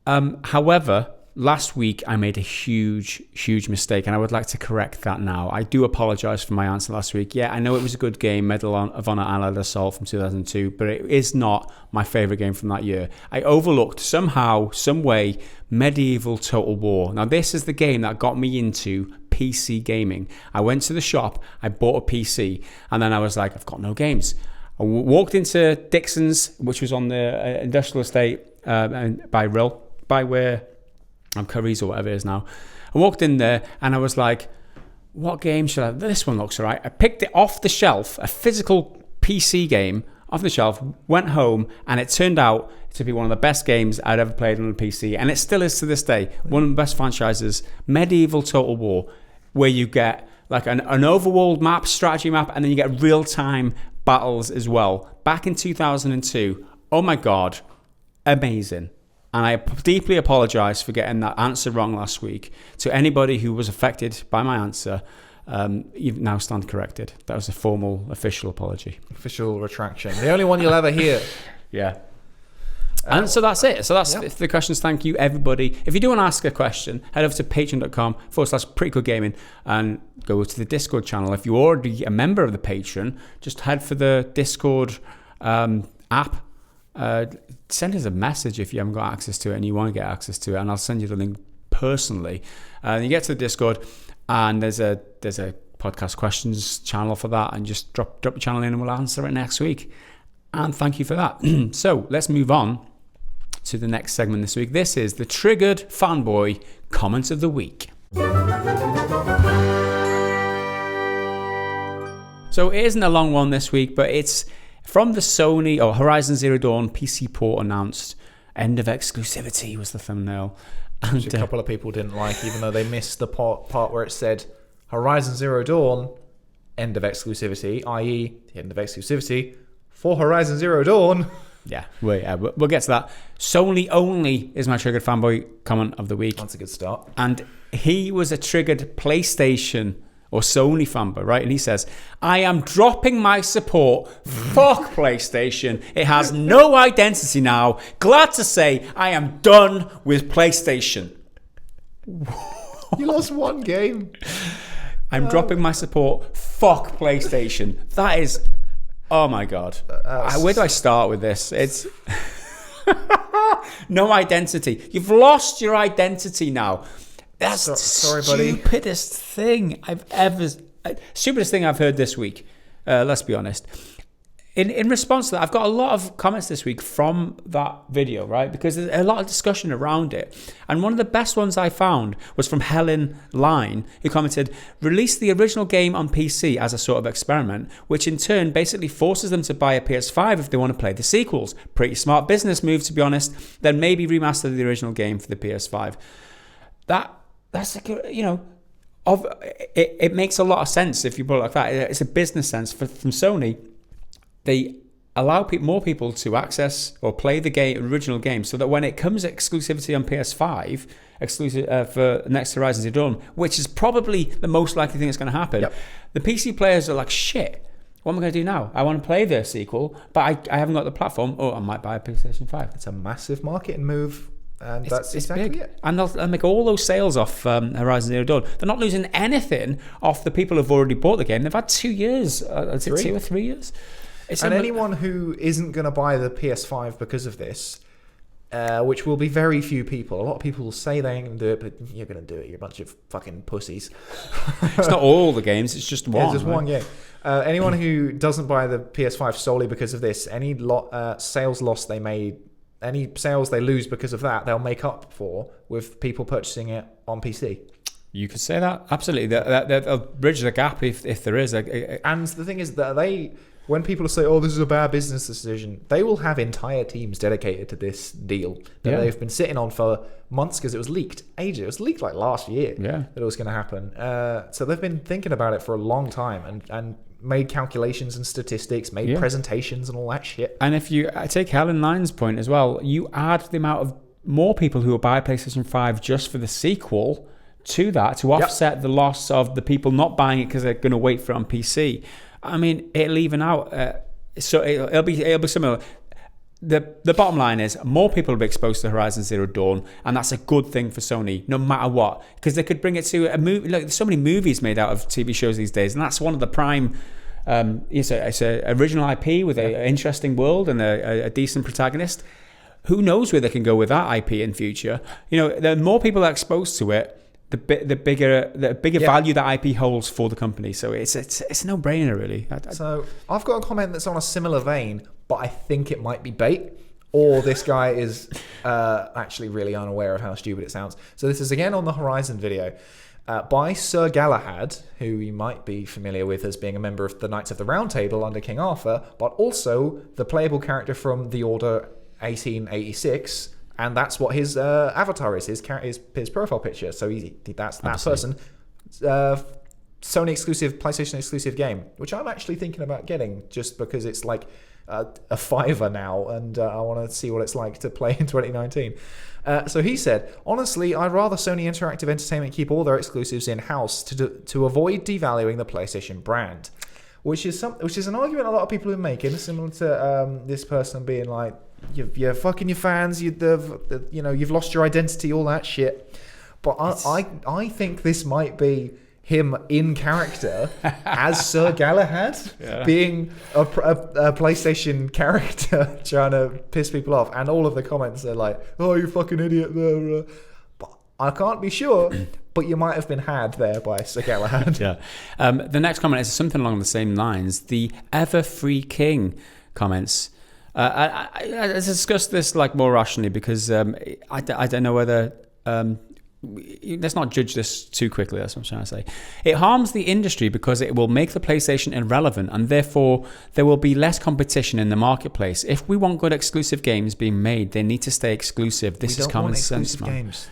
However, last week I made a huge mistake, and I would like to correct that now. I do apologise for my answer last week. Yeah, I know it was a good game, Medal of Honor Allied Assault from 2002, but it is not my favourite game from that year. I overlooked somehow, some way, Medieval Total War. Now, this is the game that got me into PC gaming. I went to the shop, I bought a PC, and then I was like, I've got no games. I walked into Dixon's, which was on the industrial estate by where Curry's or whatever it is now. I walked in there and I was like, what game should I? This one looks alright. I picked it off the shelf, a physical PC game off the shelf, went home, and it turned out to be one of the best games I'd ever played on a PC, and it still is to this day. One of the best franchises, Medieval Total War, where you get like an overworld map, strategy map, and then you get real-time battles as well. Back in 2002, oh my god, amazing. And I deeply apologise for getting that answer wrong last week. To anybody who was affected by my answer, you now stand corrected. That was a formal, official apology. Official retraction. The only one you'll ever hear. Yeah. And so that's it. So that's the questions. Thank you, everybody. If you do want to ask a question, head over to patreon.com/prettygoodgaming and go to the Discord channel. If you're already a member of the Patreon, just head for the Discord app. Send us a message if you haven't got access to it and you want to get access to it, and I'll send you the link personally. And you get to the Discord, and there's a podcast questions channel for that, and just drop your channel in and we'll answer it next week. And thank you for that. So let's move on to the next segment this week. This is the Triggered Fanboy Comment of the Week. So it isn't a long one this week, but it's from the Sony or Horizon Zero Dawn PC port announced. End of exclusivity was the thumbnail. Which a couple of people didn't like, even though they missed the part where it said Horizon Zero Dawn, end of exclusivity, i.e. the end of exclusivity for Horizon Zero Dawn. Yeah, we'll get to that. Sony only is my triggered fanboy comment of the week. That's a good start. And he was a triggered PlayStation or Sony fanboy, right? And he says, I am dropping my support. Fuck PlayStation. It has no identity now. Glad to say I am done with PlayStation. You lost one game. I'm dropping my support. Fuck PlayStation. That is... Oh my God. Where do I start with this? It's... No identity. You've lost your identity now. That's the stupidest thing I've ever... Stupidest thing I've heard this week. Let's be honest. In response to that, I've got a lot of comments this week from that video, right? Because there's a lot of discussion around it. And one of the best ones I found was from Helen Line, who commented, release the original game on PC as a sort of experiment, which in turn basically forces them to buy a PS5 if they want to play the sequels. Pretty smart business move, to be honest. Then maybe remaster the original game for the PS5. That's it makes a lot of sense if you put it like that. It's a business sense from Sony. They allow more people to access or play the original game, so that when it comes exclusivity on PS5, exclusive for next Horizon Zero Dawn, which is probably the most likely thing that's going to happen, the PC players are like, shit, what am I going to do now? I want to play the sequel, but I haven't got the platform. Oh, I might buy a PlayStation 5. It's a massive marketing move. And that's exactly big. it. And they'll make all those sales off Horizon Zero Dawn. They're not losing anything off the people who've already bought the game. They've had 2 years. Is it 2 or 3 years? And anyone who isn't going to buy the PS5 because of this, which will be very few people. A lot of people will say they ain't going to do it, but you're going to do it. You're a bunch of fucking pussies. It's not all the games. It's just one. Yeah, just one game. Anyone who doesn't buy the PS5 solely because of this, any sales loss they made, any sales they lose because of that, they'll make up for with people purchasing it on PC. You could say that. Absolutely. They'll bridge the gap if there is. And the thing is that when people say, oh, this is a bad business decision, they will have entire teams dedicated to this deal that they've been sitting on for months because it was leaked ages. It was leaked like last year that it was going to happen. So they've been thinking about it for a long time and made calculations and statistics, made presentations and all that shit. And if you take Helen Line's point as well, you add the amount of more people who will buy PlayStation 5 just for the sequel to that, to offset the loss of the people not buying it because they're going to wait for it on PC. I mean, it'll even out. So it'll be similar. The bottom line is more people will be exposed to Horizon Zero Dawn, and that's a good thing for Sony, no matter what, because they could bring it to a movie. Look, there's so many movies made out of TV shows these days, and that's one of the prime. It's a original IP with an interesting world and a decent protagonist. Who knows where they can go with that IP in future? The more people are exposed to it, the bigger value that IP holds for the company. So it's a no-brainer, really. So I've got a comment that's on a similar vein, but I think it might be bait, or this guy is actually really unaware of how stupid it sounds. So this is again on the Horizon video by Sir Galahad, who you might be familiar with as being a member of the Knights of the Round Table under King Arthur, but also the playable character from The Order 1886. And that's what his avatar is, his profile picture. So that's that person. Sony exclusive, PlayStation exclusive game, which I'm actually thinking about getting just because it's like a $5 now, and I want to see what it's like to play in 2019. So he said, honestly, I'd rather Sony Interactive Entertainment keep all their exclusives in-house to avoid devaluing the PlayStation brand, which is an argument a lot of people are making, similar to this person being like, you're fucking your fans, you've lost your identity, all that shit. But I think this might be him in character as Sir Galahad, being a PlayStation character trying to piss people off. And all of the comments are like, oh, you fucking idiot. But I can't be sure, but you might have been had there by Sir Galahad. The next comment is something along the same lines. The Ever Free King comments. I discussed this like more rationally because I don't know whether let's not judge this too quickly. That's what I'm trying to say. It harms the industry because it will make the PlayStation irrelevant, and therefore there will be less competition in the marketplace. If we want good exclusive games being made, they need to stay exclusive. This is common sense, man. Games.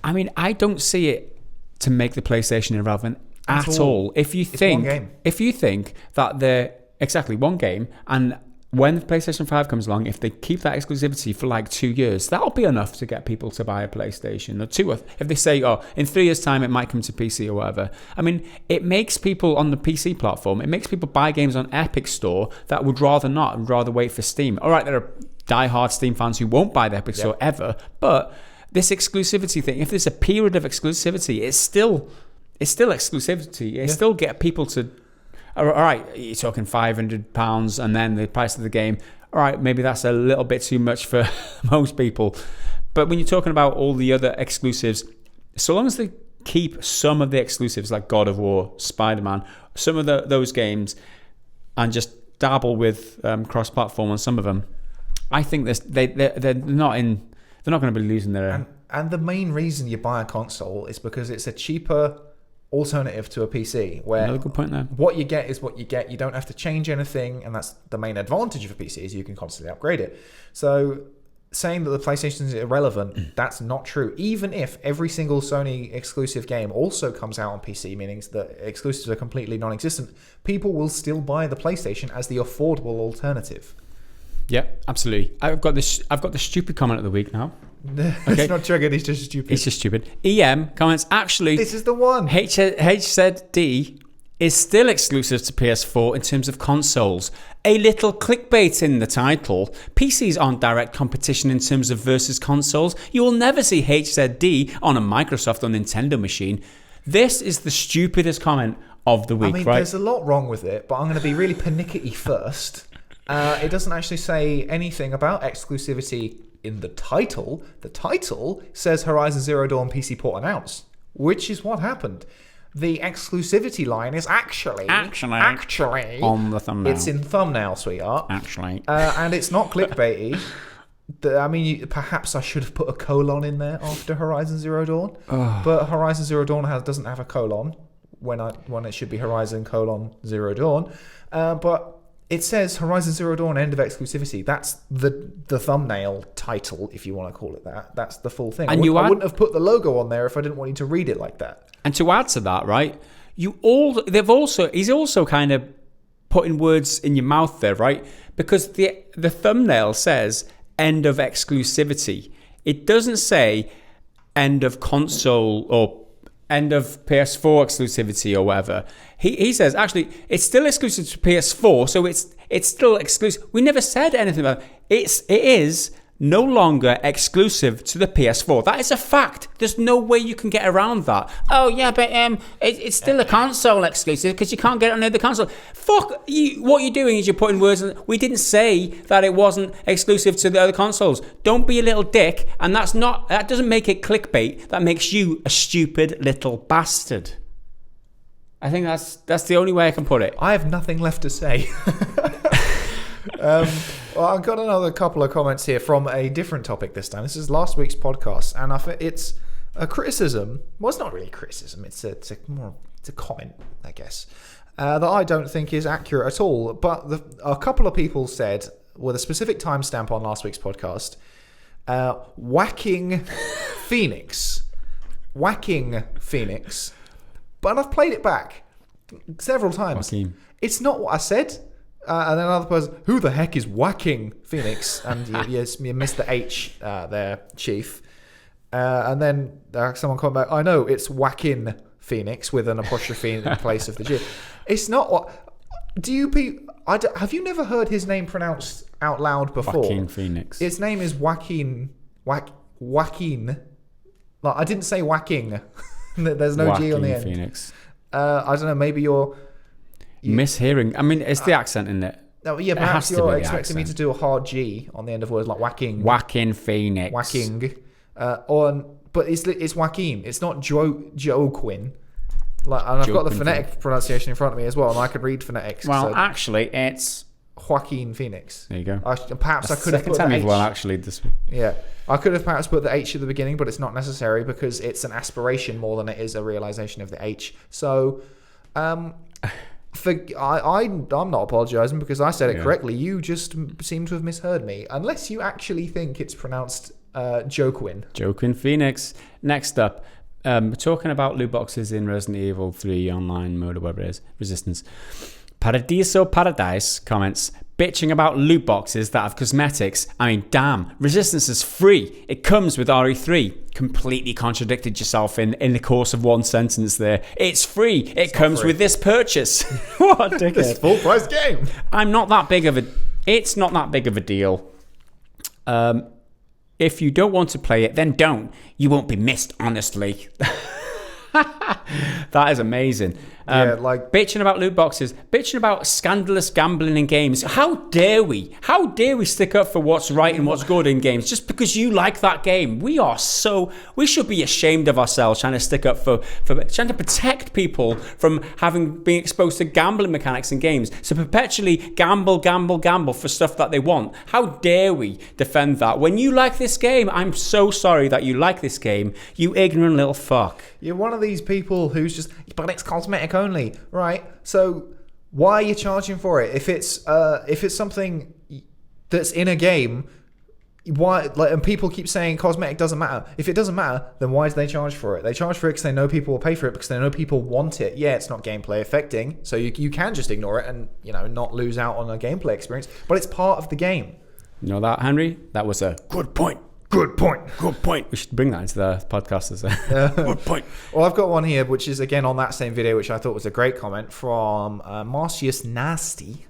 I mean, I don't see it to make the PlayStation irrelevant at all. If you think that they're exactly one game, and when the PlayStation 5 comes along, if they keep that exclusivity for like 2 years, that'll be enough to get people to buy a PlayStation. Or two, if they say, oh, in 3 years' time it might come to PC or whatever. I mean, it makes people on the PC platform, it makes people buy games on Epic Store that would rather not and rather wait for Steam. All right, there are diehard Steam fans who won't buy the Epic Store ever, but this exclusivity thing, if there's a period of exclusivity, it's still exclusivity. It still get people to... All right, you're talking £500 and then the price of the game. All right, maybe that's a little bit too much for most people. But when you're talking about all the other exclusives, so long as they keep some of the exclusives like God of War, Spider-Man, some of those games, and just dabble with cross-platform on some of them, I think they're not going to be losing their... And the main reason you buy a console is because it's a cheaper alternative to a PC, where another good point there. What you get is what you get. You don't have to change anything, and that's the main advantage of a PC, is you can constantly upgrade it. So saying that the PlayStation is irrelevant, that's not true. Even if every single Sony exclusive game also comes out on PC, meaning that exclusives are completely non-existent, people will still buy the PlayStation as the affordable alternative. Yeah, absolutely. I've got the stupid comment of the week now. Okay. It's not triggered, it's just stupid. It's just stupid. EM comments, actually, this is the one. HZD is still exclusive to PS4 in terms of consoles. A little clickbait in the title. PCs aren't direct competition in terms of versus consoles. You will never see HZD on a Microsoft or Nintendo machine. This is the stupidest comment of the week, right? There's a lot wrong with it, but I'm going to be really pernickety first. It doesn't actually say anything about exclusivity in the title. The title says Horizon Zero Dawn PC port announced, which is what happened. The exclusivity line is actually on the thumbnail. It's in thumbnail, sweetheart. Actually. And it's not clickbaity. Perhaps I should have put a colon in there after Horizon Zero Dawn. But Horizon Zero Dawn doesn't have a colon when it should be Horizon Zero Dawn. But it says Horizon Zero Dawn end of exclusivity. That's the thumbnail title, if you want to call it that. That's the full thing. And I wouldn't have put the logo on there if I didn't want you to read it like that. And to add to that, right? He's also kind of putting words in your mouth there, right? Because the thumbnail says end of exclusivity. It doesn't say end of console or end of PS4 exclusivity or whatever. He says, actually, it's still exclusive to PS4, so it's still exclusive. We never said anything about it. It is no longer exclusive to the PS4. That is a fact. There's no way you can get around that. Oh, yeah, but it's still a console exclusive because you can't get it on the other console. Fuck you. What you're doing is you're putting words in. We didn't say that it wasn't exclusive to the other consoles. Don't be a little dick, and that doesn't make it clickbait. That makes you a stupid little bastard. I think that's the only way I can put it. I have nothing left to say. Well, I've got another couple of comments here from a different topic this time. This is last week's podcast, and I think it's a criticism. Well, it's not really a criticism. It's a comment, I guess, that I don't think is accurate at all. But a couple of people said, with a specific timestamp on last week's podcast, whacking Phoenix. But I've played it back several times. Joaquin. It's not what I said. And then another person, who the heck is whacking Phoenix? And you missed the H there, Chief. And then someone come back, I know, it's whacking Phoenix with an apostrophe in place of the G. It's not what... have you never heard his name pronounced out loud before? Joaquin Phoenix. His name is Joaquin. Joaquin. Like, I didn't say whacking. There's no G on the end. Phoenix. I don't know, maybe you're mishearing. I mean, it's the accent in it. No, yeah, perhaps you're expecting me to do a hard G on the end of words like whacking. Whacking Phoenix. Whacking. But it's Joaquin. It's not Joaquin. And I've got the phonetic pronunciation in front of me as well, and I can read phonetics. Well, actually, it's Joaquin Phoenix. There you go. Perhaps That's I could have second put time the you've H. won actually this week. Yeah, I could have perhaps put the H at the beginning, but it's not necessary because it's an aspiration more than it is a realization of the H. So, I'm not apologizing because I said it correctly. You just seem to have misheard me, unless you actually think it's pronounced Joaquin. Joaquin Phoenix. Next up, we're talking about loot boxes in Resident Evil 3 online mode or whatever it is. Resistance. Paradiso Paradise comments, bitching about loot boxes that have cosmetics. I mean, damn, Resistance is free. It comes with RE3. Completely contradicted yourself in the course of one sentence there. It's free. It comes with this purchase. What a dickhead. This full price game. It's not that big of a deal. If you don't want to play it, then don't. You won't be missed, honestly. That is amazing. Bitching about loot boxes, bitching about scandalous gambling in games. How dare we stick up for what's right and what's good in games just because you like that game? We should be ashamed of ourselves trying to stick up for trying to protect people from being exposed to gambling mechanics in games. So perpetually gamble for stuff that they want. How dare we defend that? When you like this game, I'm so sorry that you like this game, you ignorant little fuck. You're one of these people who's just, but it's cosmetic only, right? So why are you charging for it? If it's something that's in a game, why? And people keep saying cosmetic doesn't matter. If it doesn't matter, then why do they charge for it? They charge for it because they know people will pay for it because they know people want it. Yeah, it's not gameplay affecting, so you can just ignore it and not lose out on a gameplay experience. But it's part of the game. You know that, Henry? That was a good point. Good point. We should bring that into the podcast as a good point. Well, I've got one here, which is again on that same video, which I thought was a great comment from Marcius Nasty.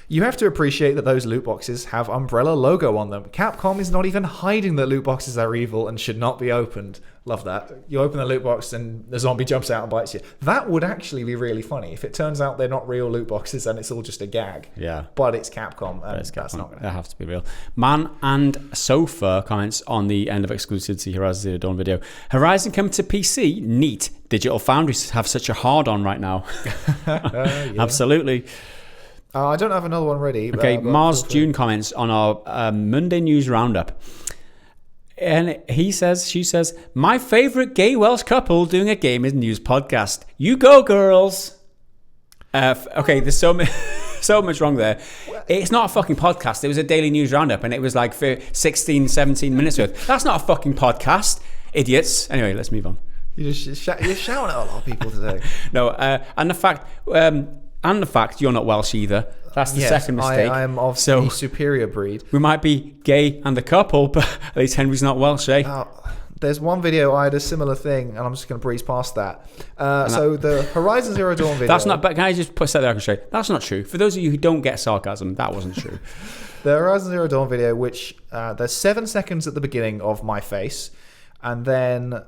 You have to appreciate that those loot boxes have Umbrella logo on them. Capcom is not even hiding that loot boxes are evil and should not be opened. Love that. You open the loot box and the zombie jumps out and bites you. That would actually be really funny if it turns out they're not real loot boxes and it's all just a gag. Yeah. But it's Capcom and that's not going to happen. They have to be real. Man and Sofa comments on the end of exclusivity Horizon Zero Dawn video. Horizon coming to PC? Neat. Digital Foundries have such a hard on right now. Yeah. Absolutely. I don't have another one ready. Okay, Mars June comments on our Monday News Roundup. And she says, my favourite gay Welsh couple doing a gaming news podcast. You go, girls. Okay, there's so much wrong there. It's not a fucking podcast. It was a daily news roundup, and it was like for 16, 17 minutes worth. That's not a fucking podcast, idiots. Anyway, let's move on. You're shouting at a lot of people today. No, and the fact you're not Welsh either. That's the second mistake. I am of the superior breed. We might be gay and the couple, but at least Henry's not Welsh, eh? There's one video I had a similar thing, and I'm just going to breeze past that. So the Horizon Zero Dawn video. That's not. But can I just set that straight? That's not true. For those of you who don't get sarcasm, that wasn't true. The Horizon Zero Dawn video, which there's 7 seconds at the beginning of my face, and then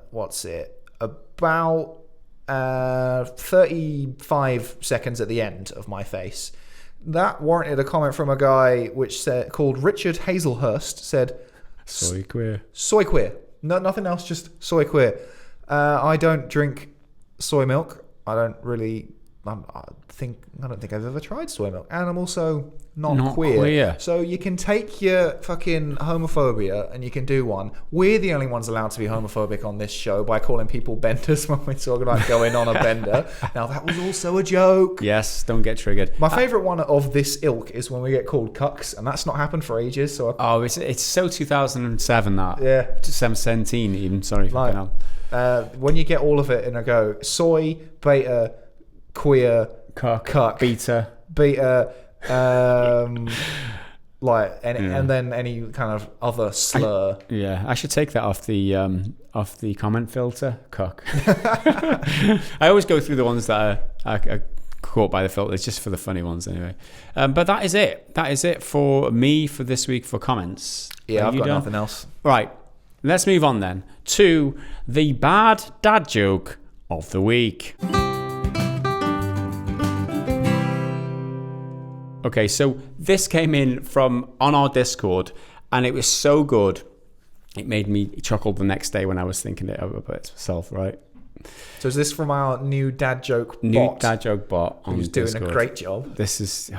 about 35 seconds at the end of my face. That warranted a comment from a guy called Richard Hazelhurst said, soy queer. Soy queer. No, nothing else, just soy queer. I don't drink soy milk. I don't think I've ever tried soy milk, and I'm also not queer. So you can take your fucking homophobia and you can do one. We're the only ones allowed to be homophobic on this show by calling people benders when we're talking about going on a bender. Now that was also a joke. Yes, don't get triggered. My favourite one of this ilk is when we get called cucks, and that's not happened for ages. So it's so 2007 that. Yeah. 2017 even. Sorry for when you get all of it in a go: soy, beta, queer, cuck, beta, and then any kind of other slur. I should take that off the comment filter. Cuck. I always go through the ones that are caught by the filters just for the funny ones anyway. But that is it. That is it for me for this week for comments. Yeah, I've got nothing else. Right. Let's move on then to the bad dad joke of the week. Okay, so this came in from on our Discord, and it was so good, it made me chuckle the next day when I was thinking it about it myself, right? So is this from our new dad joke bot? New dad joke bot on who's Discord. Doing a great job. This is...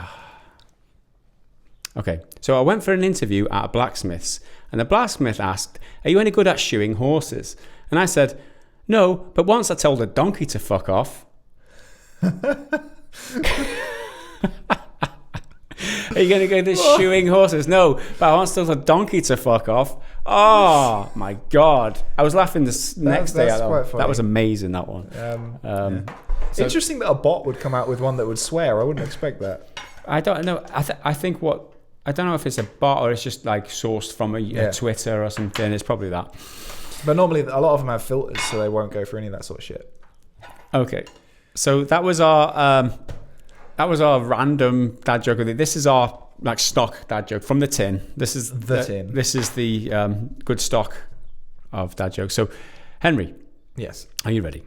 Okay, so I went for an interview at a blacksmith's, and the blacksmith asked, "Are you any good at shoeing horses?" And I said, "No, but once I told a donkey to fuck off." Are you going to go to shoeing horses? No, but I once told a donkey to fuck off. Oh, my God. I was laughing next day. That's quite funny. That was amazing, that one. So, interesting that a bot would come out with one that would swear. I wouldn't expect that. I don't know. I think I don't know if it's a bot or it's just like sourced from a Twitter or something. It's probably that. But normally a lot of them have filters, so they won't go for any of that sort of shit. Okay. So that was our random dad joke. This is our like stock dad joke from the tin. This is the tin. This is the good stock of dad jokes. So, Henry. Yes. Are you ready?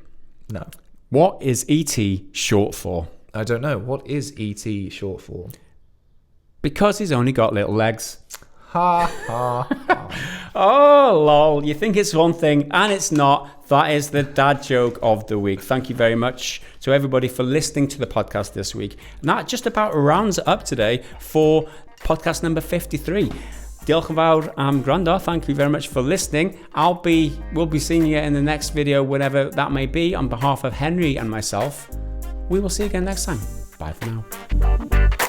No. What is ET short for? I don't know. What is ET short for? Because he's only got little legs. Ha ha ha. Oh, lol. You think it's one thing and it's not. That is the dad joke of the week. Thank you very much to everybody for listening to the podcast this week. And that just about rounds up today for podcast number 53. Diolch yn fawr am gwrando. Thank you very much for listening. We'll be seeing you in the next video, whatever that may be. On behalf of Henry and myself, we will see you again next time. Bye for now.